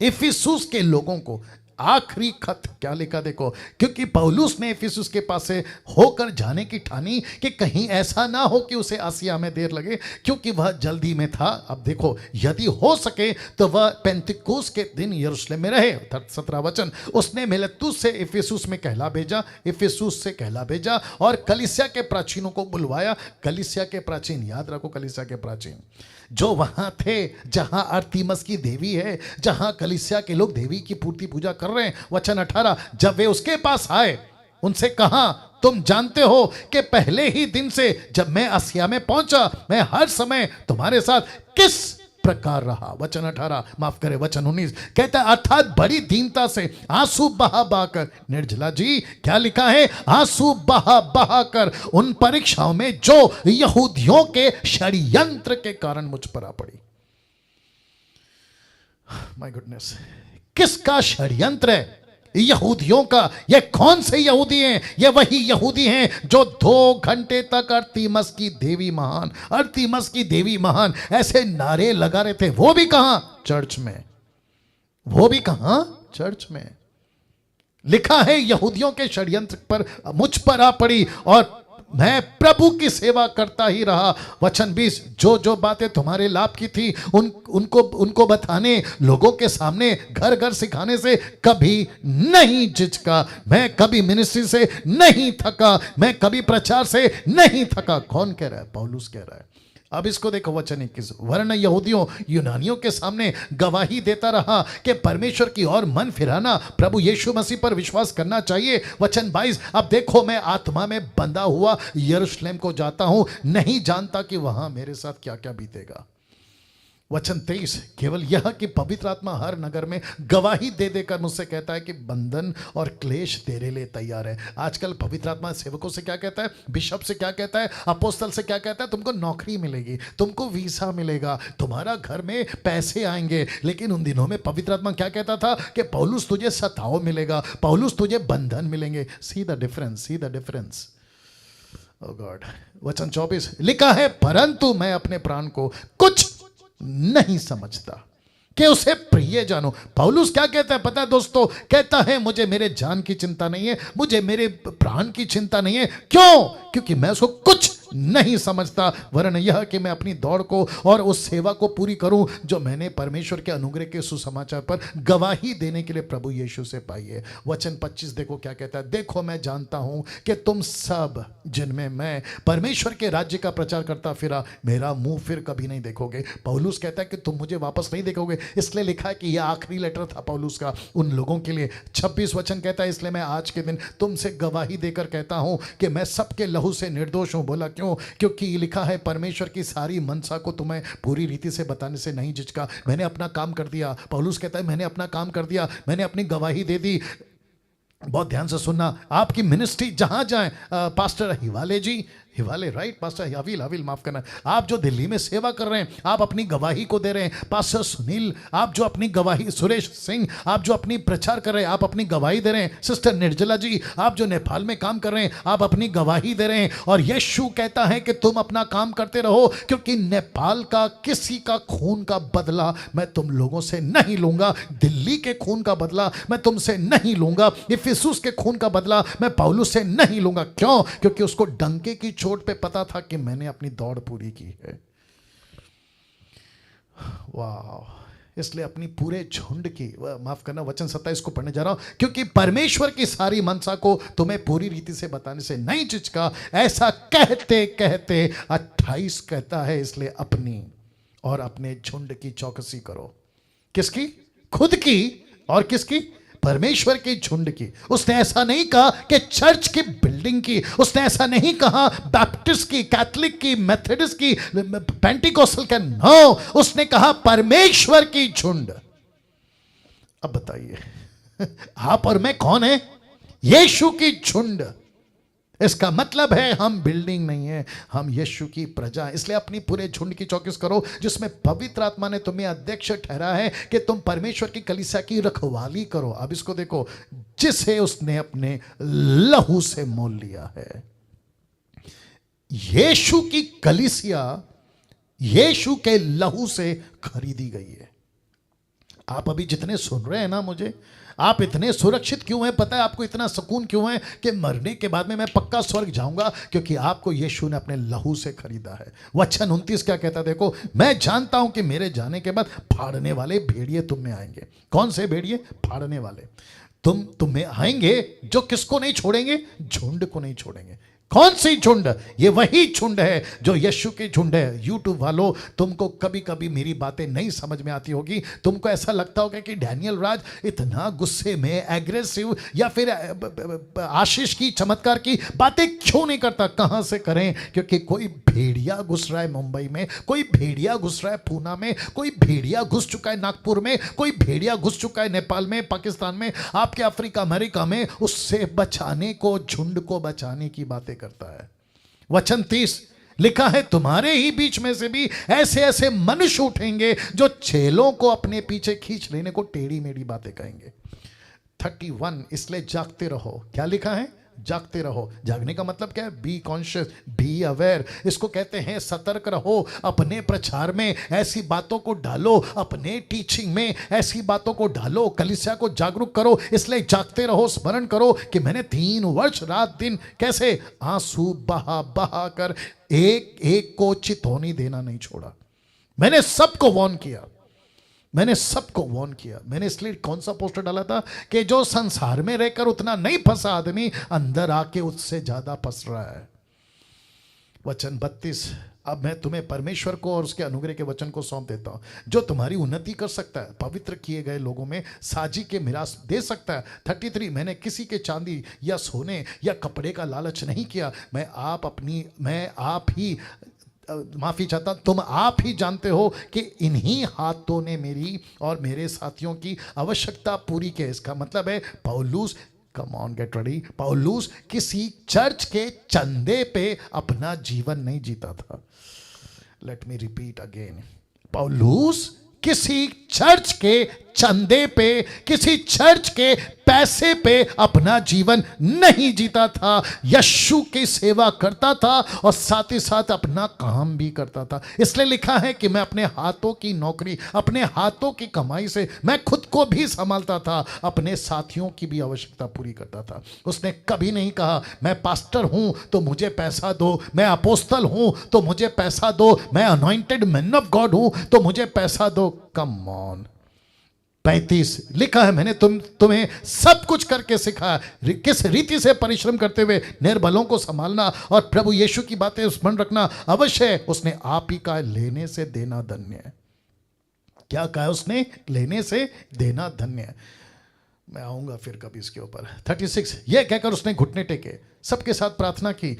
इफिसुस के लोगों को, आखिरी खत क्या लिखा देखो, क्योंकि पौलुस ने इफिसुस के पास से होकर जाने की ठानी कि कहीं ऐसा ना हो कि उसे आसिया में देर लगे, क्योंकि वह जल्दी में था। अब देखो, यदि हो सके तो वह पेंतिकुस के दिन यरूशलेम में रहे। 17 वचन, उसने मिलेतुस से इफिसुस में कहला भेजा, इफिसुस से कहला भेजा और कलीसिया के प्राचीनों को बुलवाया। कलीसिया के प्राचीन, याद रखो, कलीसिया के प्राचीन जो वहां थे जहां अर्तिमस की देवी है, जहां कलीसिया के लोग देवी की पूर्ति पूजा कर रहे हैं। वचन 18, जब वे उसके पास आए, उनसे कहा, तुम जानते हो कि पहले ही दिन से जब मैं आसिया में पहुंचा, मैं हर समय तुम्हारे साथ किस प्रकार रहा। वचन 18, माफ करे वचन 19 कहता है, अर्थात बड़ी दीनता से आंसू बहा बहाकर। निर्जला जी क्या लिखा है? आंसू बहा बहाकर उन परीक्षाओं में जो यहूदियों के षड्यंत्र के कारण मुझ पर आ पड़ी। माय गुडनेस, किसका षड्यंत्र है? यहूदियों का। ये कौन से यहूदी हैं? ये वही यहूदी हैं जो 2 घंटे तक अर्तिमस की देवी महान, अर्तिमस की देवी महान ऐसे नारे लगा रहे थे। वो भी कहां? चर्च में। वो भी कहां? चर्च में। लिखा है यहूदियों के षड्यंत्र पर मुझ पर आ पड़ी और मैं प्रभु की सेवा करता ही रहा। वचन 20, जो जो बातें तुम्हारे लाभ की थी उनको बताने, लोगों के सामने घर घर सिखाने से कभी नहीं झिझका। मैं कभी मिनिस्ट्री से नहीं थका, मैं कभी प्रचार से नहीं थका। कौन कह रहा है? पौलुस कह रहा है। अब इसको देखो वचन 21, वरन यहूदियों यूनानियों के सामने गवाही देता रहा कि परमेश्वर की ओर मन फिराना, प्रभु यीशु मसीह पर विश्वास करना चाहिए। वचन 22, अब देखो मैं आत्मा में बंधा हुआ यरूशलेम को जाता हूं, नहीं जानता कि वहां मेरे साथ क्या क्या बीतेगा। वचन 23, केवल यह कि पवित्र आत्मा हर नगर में गवाही दे देकर मुझसे कहता है कि बंधन और क्लेश तेरे लिए तैयार है। आजकल पवित्र आत्मा सेवकों से क्या कहता है, बिशप से क्या कहता है, अपोस्तल से क्या कहता है, तुमको नौकरी मिलेगी, तुमको वीसा मिलेगा, तुम्हारा घर में पैसे आएंगे। लेकिन उन दिनों में पवित्र आत्मा क्या कहता था कि पौलुस तुझे सताव मिलेगा, पौलुस तुझे बंधन मिलेंगे। See the difference, see the difference. Oh God. वचन 24, लिखा है परंतु मैं अपने प्राण को कुछ नहीं समझता कि उसे प्रिय जानो। पौलुस क्या कहता है पता है दोस्तों, कहता है मुझे मेरे जान की चिंता नहीं है, मुझे मेरे प्राण की चिंता नहीं है। क्यों? क्योंकि मैं उसको कुछ नहीं समझता, वरन यह कि मैं अपनी दौड़ को और उस सेवा को पूरी करूं जो मैंने परमेश्वर के अनुग्रह के सुसमाचार पर गवाही देने के लिए प्रभु यीशु से पाई है। वचन 25 देखो क्या कहता है, देखो मैं जानता हूं कि तुम सब जिनमें मैं परमेश्वर के राज्य का प्रचार करता फिरा, मेरा मुंह फिर कभी नहीं देखोगे। पौलुस कहता है कि तुम मुझे वापस नहीं देखोगे, इसलिए लिखा है कि यह आखिरी लेटर था पौलुस का उन लोगों के लिए। 26 वचन कहता है, इसलिए मैं आज के दिन तुमसे गवाही देकर कहता हूं कि मैं सबके लहू से निर्दोष हूं। बोला क्यों? क्योंकि लिखा है परमेश्वर की सारी मनसा को तुम्हें पूरी रीति से बताने से नहीं झिझका, मैंने अपना काम कर दिया। पौलुस कहता है मैंने अपना काम कर दिया, मैंने अपनी गवाही दे दी। बहुत ध्यान से सुनना, आपकी मिनिस्ट्री जहां जाए, पास्टर हिवाले जी, हिवाले राइट, पास्टर हवील माफ करना, आप जो दिल्ली में सेवा कर रहे हैं, आप अपनी गवाही को दे रहे हैं। पास्टर सुनील, आप जो अपनी गवाही, सुरेश सिंह, आप जो अपनी प्रचार कर रहे हैं, आप अपनी गवाही दे रहे हैं। सिस्टर निर्जला जी, आप जो नेपाल में काम कर रहे हैं, आप अपनी गवाही दे रहे हैं। और यीशु कहता है कि तुम अपना काम करते रहो, क्योंकि नेपाल का किसी का खून का बदला मैं तुम लोगों से नहीं लूंगा, दिल्ली के खून का बदला मैं तुमसे नहीं लूंगा, इफिसुस के खून का बदला मैं पौलुस से नहीं लूंगा। क्यों? क्योंकि उसको डंके की चोट पे पता था कि मैंने अपनी दौड़ पूरी की है। वाह। इसलिए अपनी पूरे झुंड की, माफ करना वचन 27 को पढ़ने जा रहा हूं, क्योंकि परमेश्वर की सारी मनसा को तुम्हें पूरी रीति से बताने से नहीं झिझका। ऐसा कहते कहते 28 कहता है, इसलिए अपनी और अपने झुंड की चौकसी करो। किसकी? खुद की और किसकी? परमेश्वर की झुंड की। उसने ऐसा नहीं कहा कि चर्च की बिल्डिंग की, उसने ऐसा नहीं कहा बैप्टिस्ट की, कैथोलिक की, मेथोडिस्ट की, पेंटिकोस्टल का, नो, उसने कहा परमेश्वर की झुंड। अब बताइए आप और मैं कौन है? यीशु की झुंड। इसका मतलब है हम बिल्डिंग नहीं है, हम यीशु की प्रजा। इसलिए अपनी पूरे झुंड की चौकस करो, जिसमें पवित्र आत्मा ने तुम्हें अध्यक्ष ठहरा है कि तुम परमेश्वर की कलीसिया की रखवाली करो। अब इसको देखो, जिसे उसने अपने लहू से मोल लिया है। यीशु की कलीसिया यीशु के लहू से खरीदी गई है। आप अभी जितने सुन रहे हैं ना मुझे, आप इतने सुरक्षित क्यों हैं? पता है आपको इतना सुकून क्यों है कि मरने के बाद में मैं पक्का स्वर्ग जाऊंगा? क्योंकि आपको यीशु ने अपने लहू से खरीदा है। वचन 29 क्या कहता है देखो, मैं जानता हूं कि मेरे जाने के बाद फाड़ने वाले भेड़िए तुम में आएंगे। कौन से भेड़िए? फाड़ने वाले तुम्हें आएंगे, जो किसको नहीं छोड़ेंगे? झुंड को नहीं छोड़ेंगे। कौन सी झुंड? ये वही झुंड है जो यीशु की झुंड है। यूट्यूब वालों, तुमको कभी कभी मेरी बातें नहीं समझ में आती होगी, तुमको ऐसा लगता होगा कि डैनियल राज इतना गुस्से में, एग्रेसिव, या फिर आशीष की, चमत्कार की बातें क्यों नहीं करता। कहां से करें? क्योंकि कोई भेड़िया घुस रहा है मुंबई में, कोई भेड़िया घुस रहा है पूना में, कोई भेड़िया घुस चुका है नागपुर में, कोई भेड़िया घुस चुका है नेपाल में, पाकिस्तान में, आपके अफ्रीका, अमेरिका में। उससे बचाने को, झुंड को बचाने की बातें करता है। वचन 30 लिखा है, तुम्हारे ही बीच में से भी ऐसे ऐसे मनुष्य उठेंगे जो चेलों को अपने पीछे खींच लेने को टेढ़ी मेढ़ी बातें कहेंगे। 31 इसलिए जागते रहो। क्या लिखा है? जागते रहो। जागने का मतलब क्या है? Be conscious, be aware. इसको कहते हैं सतर्क रहो। अपने प्रचार में ऐसी बातों को डालो, अपने टीचिंग में ऐसी बातों को डालो, कलीसिया को जागरूक करो। इसलिए जागते रहो, स्मरण करो कि मैंने 3 वर्ष रात दिन कैसे आंसू बहा बहा कर एक एक को चितौनी देना नहीं छोड़ा। मैंने सबको वार्न किया, मैंने सबको वार्न किया। मैंने इसलिए कौन सा पोस्टर डाला था कि जो संसार में रहकर उतना नहीं फंसा आदमी, अंदर आके उससे ज्यादा फंस रहा है। वचन 32 अब मैं तुम्हें परमेश्वर को और उसके अनुग्रह के वचन को सौंप देता हूं, जो तुम्हारी उन्नति कर सकता है, पवित्र किए गए लोगों में साजी के मिरास दे सकता है। 33, मैंने किसी के चांदी या सोने या कपड़े का लालच नहीं किया। मैं आप ही माफी चाहता, तुम आप ही जानते हो कि इन्हीं हाथों ने मेरी और मेरे साथियों की आवश्यकता पूरी की। इसका मतलब है पौलुस, कम ऑन गेट रेडी, पौलुस किसी चर्च के चंदे पे अपना जीवन नहीं जीता था। लेट मी रिपीट अगेन, पौलुस किसी चर्च के चंदे पे, किसी चर्च के पैसे पे अपना जीवन नहीं जीता था। यीशु की सेवा करता था और साथ ही साथ अपना काम भी करता था। इसलिए लिखा है कि मैं अपने हाथों की नौकरी, अपने हाथों की कमाई से मैं खुद को भी संभालता था, अपने साथियों की भी आवश्यकता पूरी करता था। उसने कभी नहीं कहा मैं पास्टर हूं तो मुझे पैसा दो, मैं अपोस्तल हूं तो मुझे पैसा दो, मैं अनॉइंटेड मैन ऑफ गॉड हूं तो मुझे पैसा दो। Come on. 35 लिखा है, मैंने तुम्हें सब कुछ करके सिखाया, किस रीति से परिश्रम करते हुए निर्बलों को संभालना और प्रभु यीशु की बातें स्मरण रखना अवश्य है। उसने आप ही का लेने से देना धन्य है। क्या कहा उसने? लेने से देना धन्य है। मैं आऊंगा फिर कभी इसके ऊपर। 36, यह कहकर उसने घुटने टेके, सबके साथ प्रार्थना की।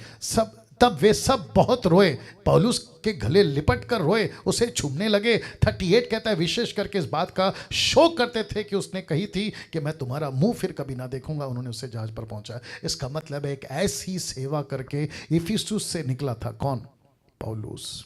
तब वे सब बहुत रोए, पौलुस के गले लिपट कर रोए, उसे छूने लगे। 38 कहता है, विशेष करके इस बात का शोक करते थे कि उसने कही थी कि मैं तुम्हारा मुंह फिर कभी ना देखूंगा। उन्होंने उसे जहाज पर पहुंचा। इसका मतलब है एक ऐसी सेवा करके इफिसुस से निकला था कौन? पौलुस।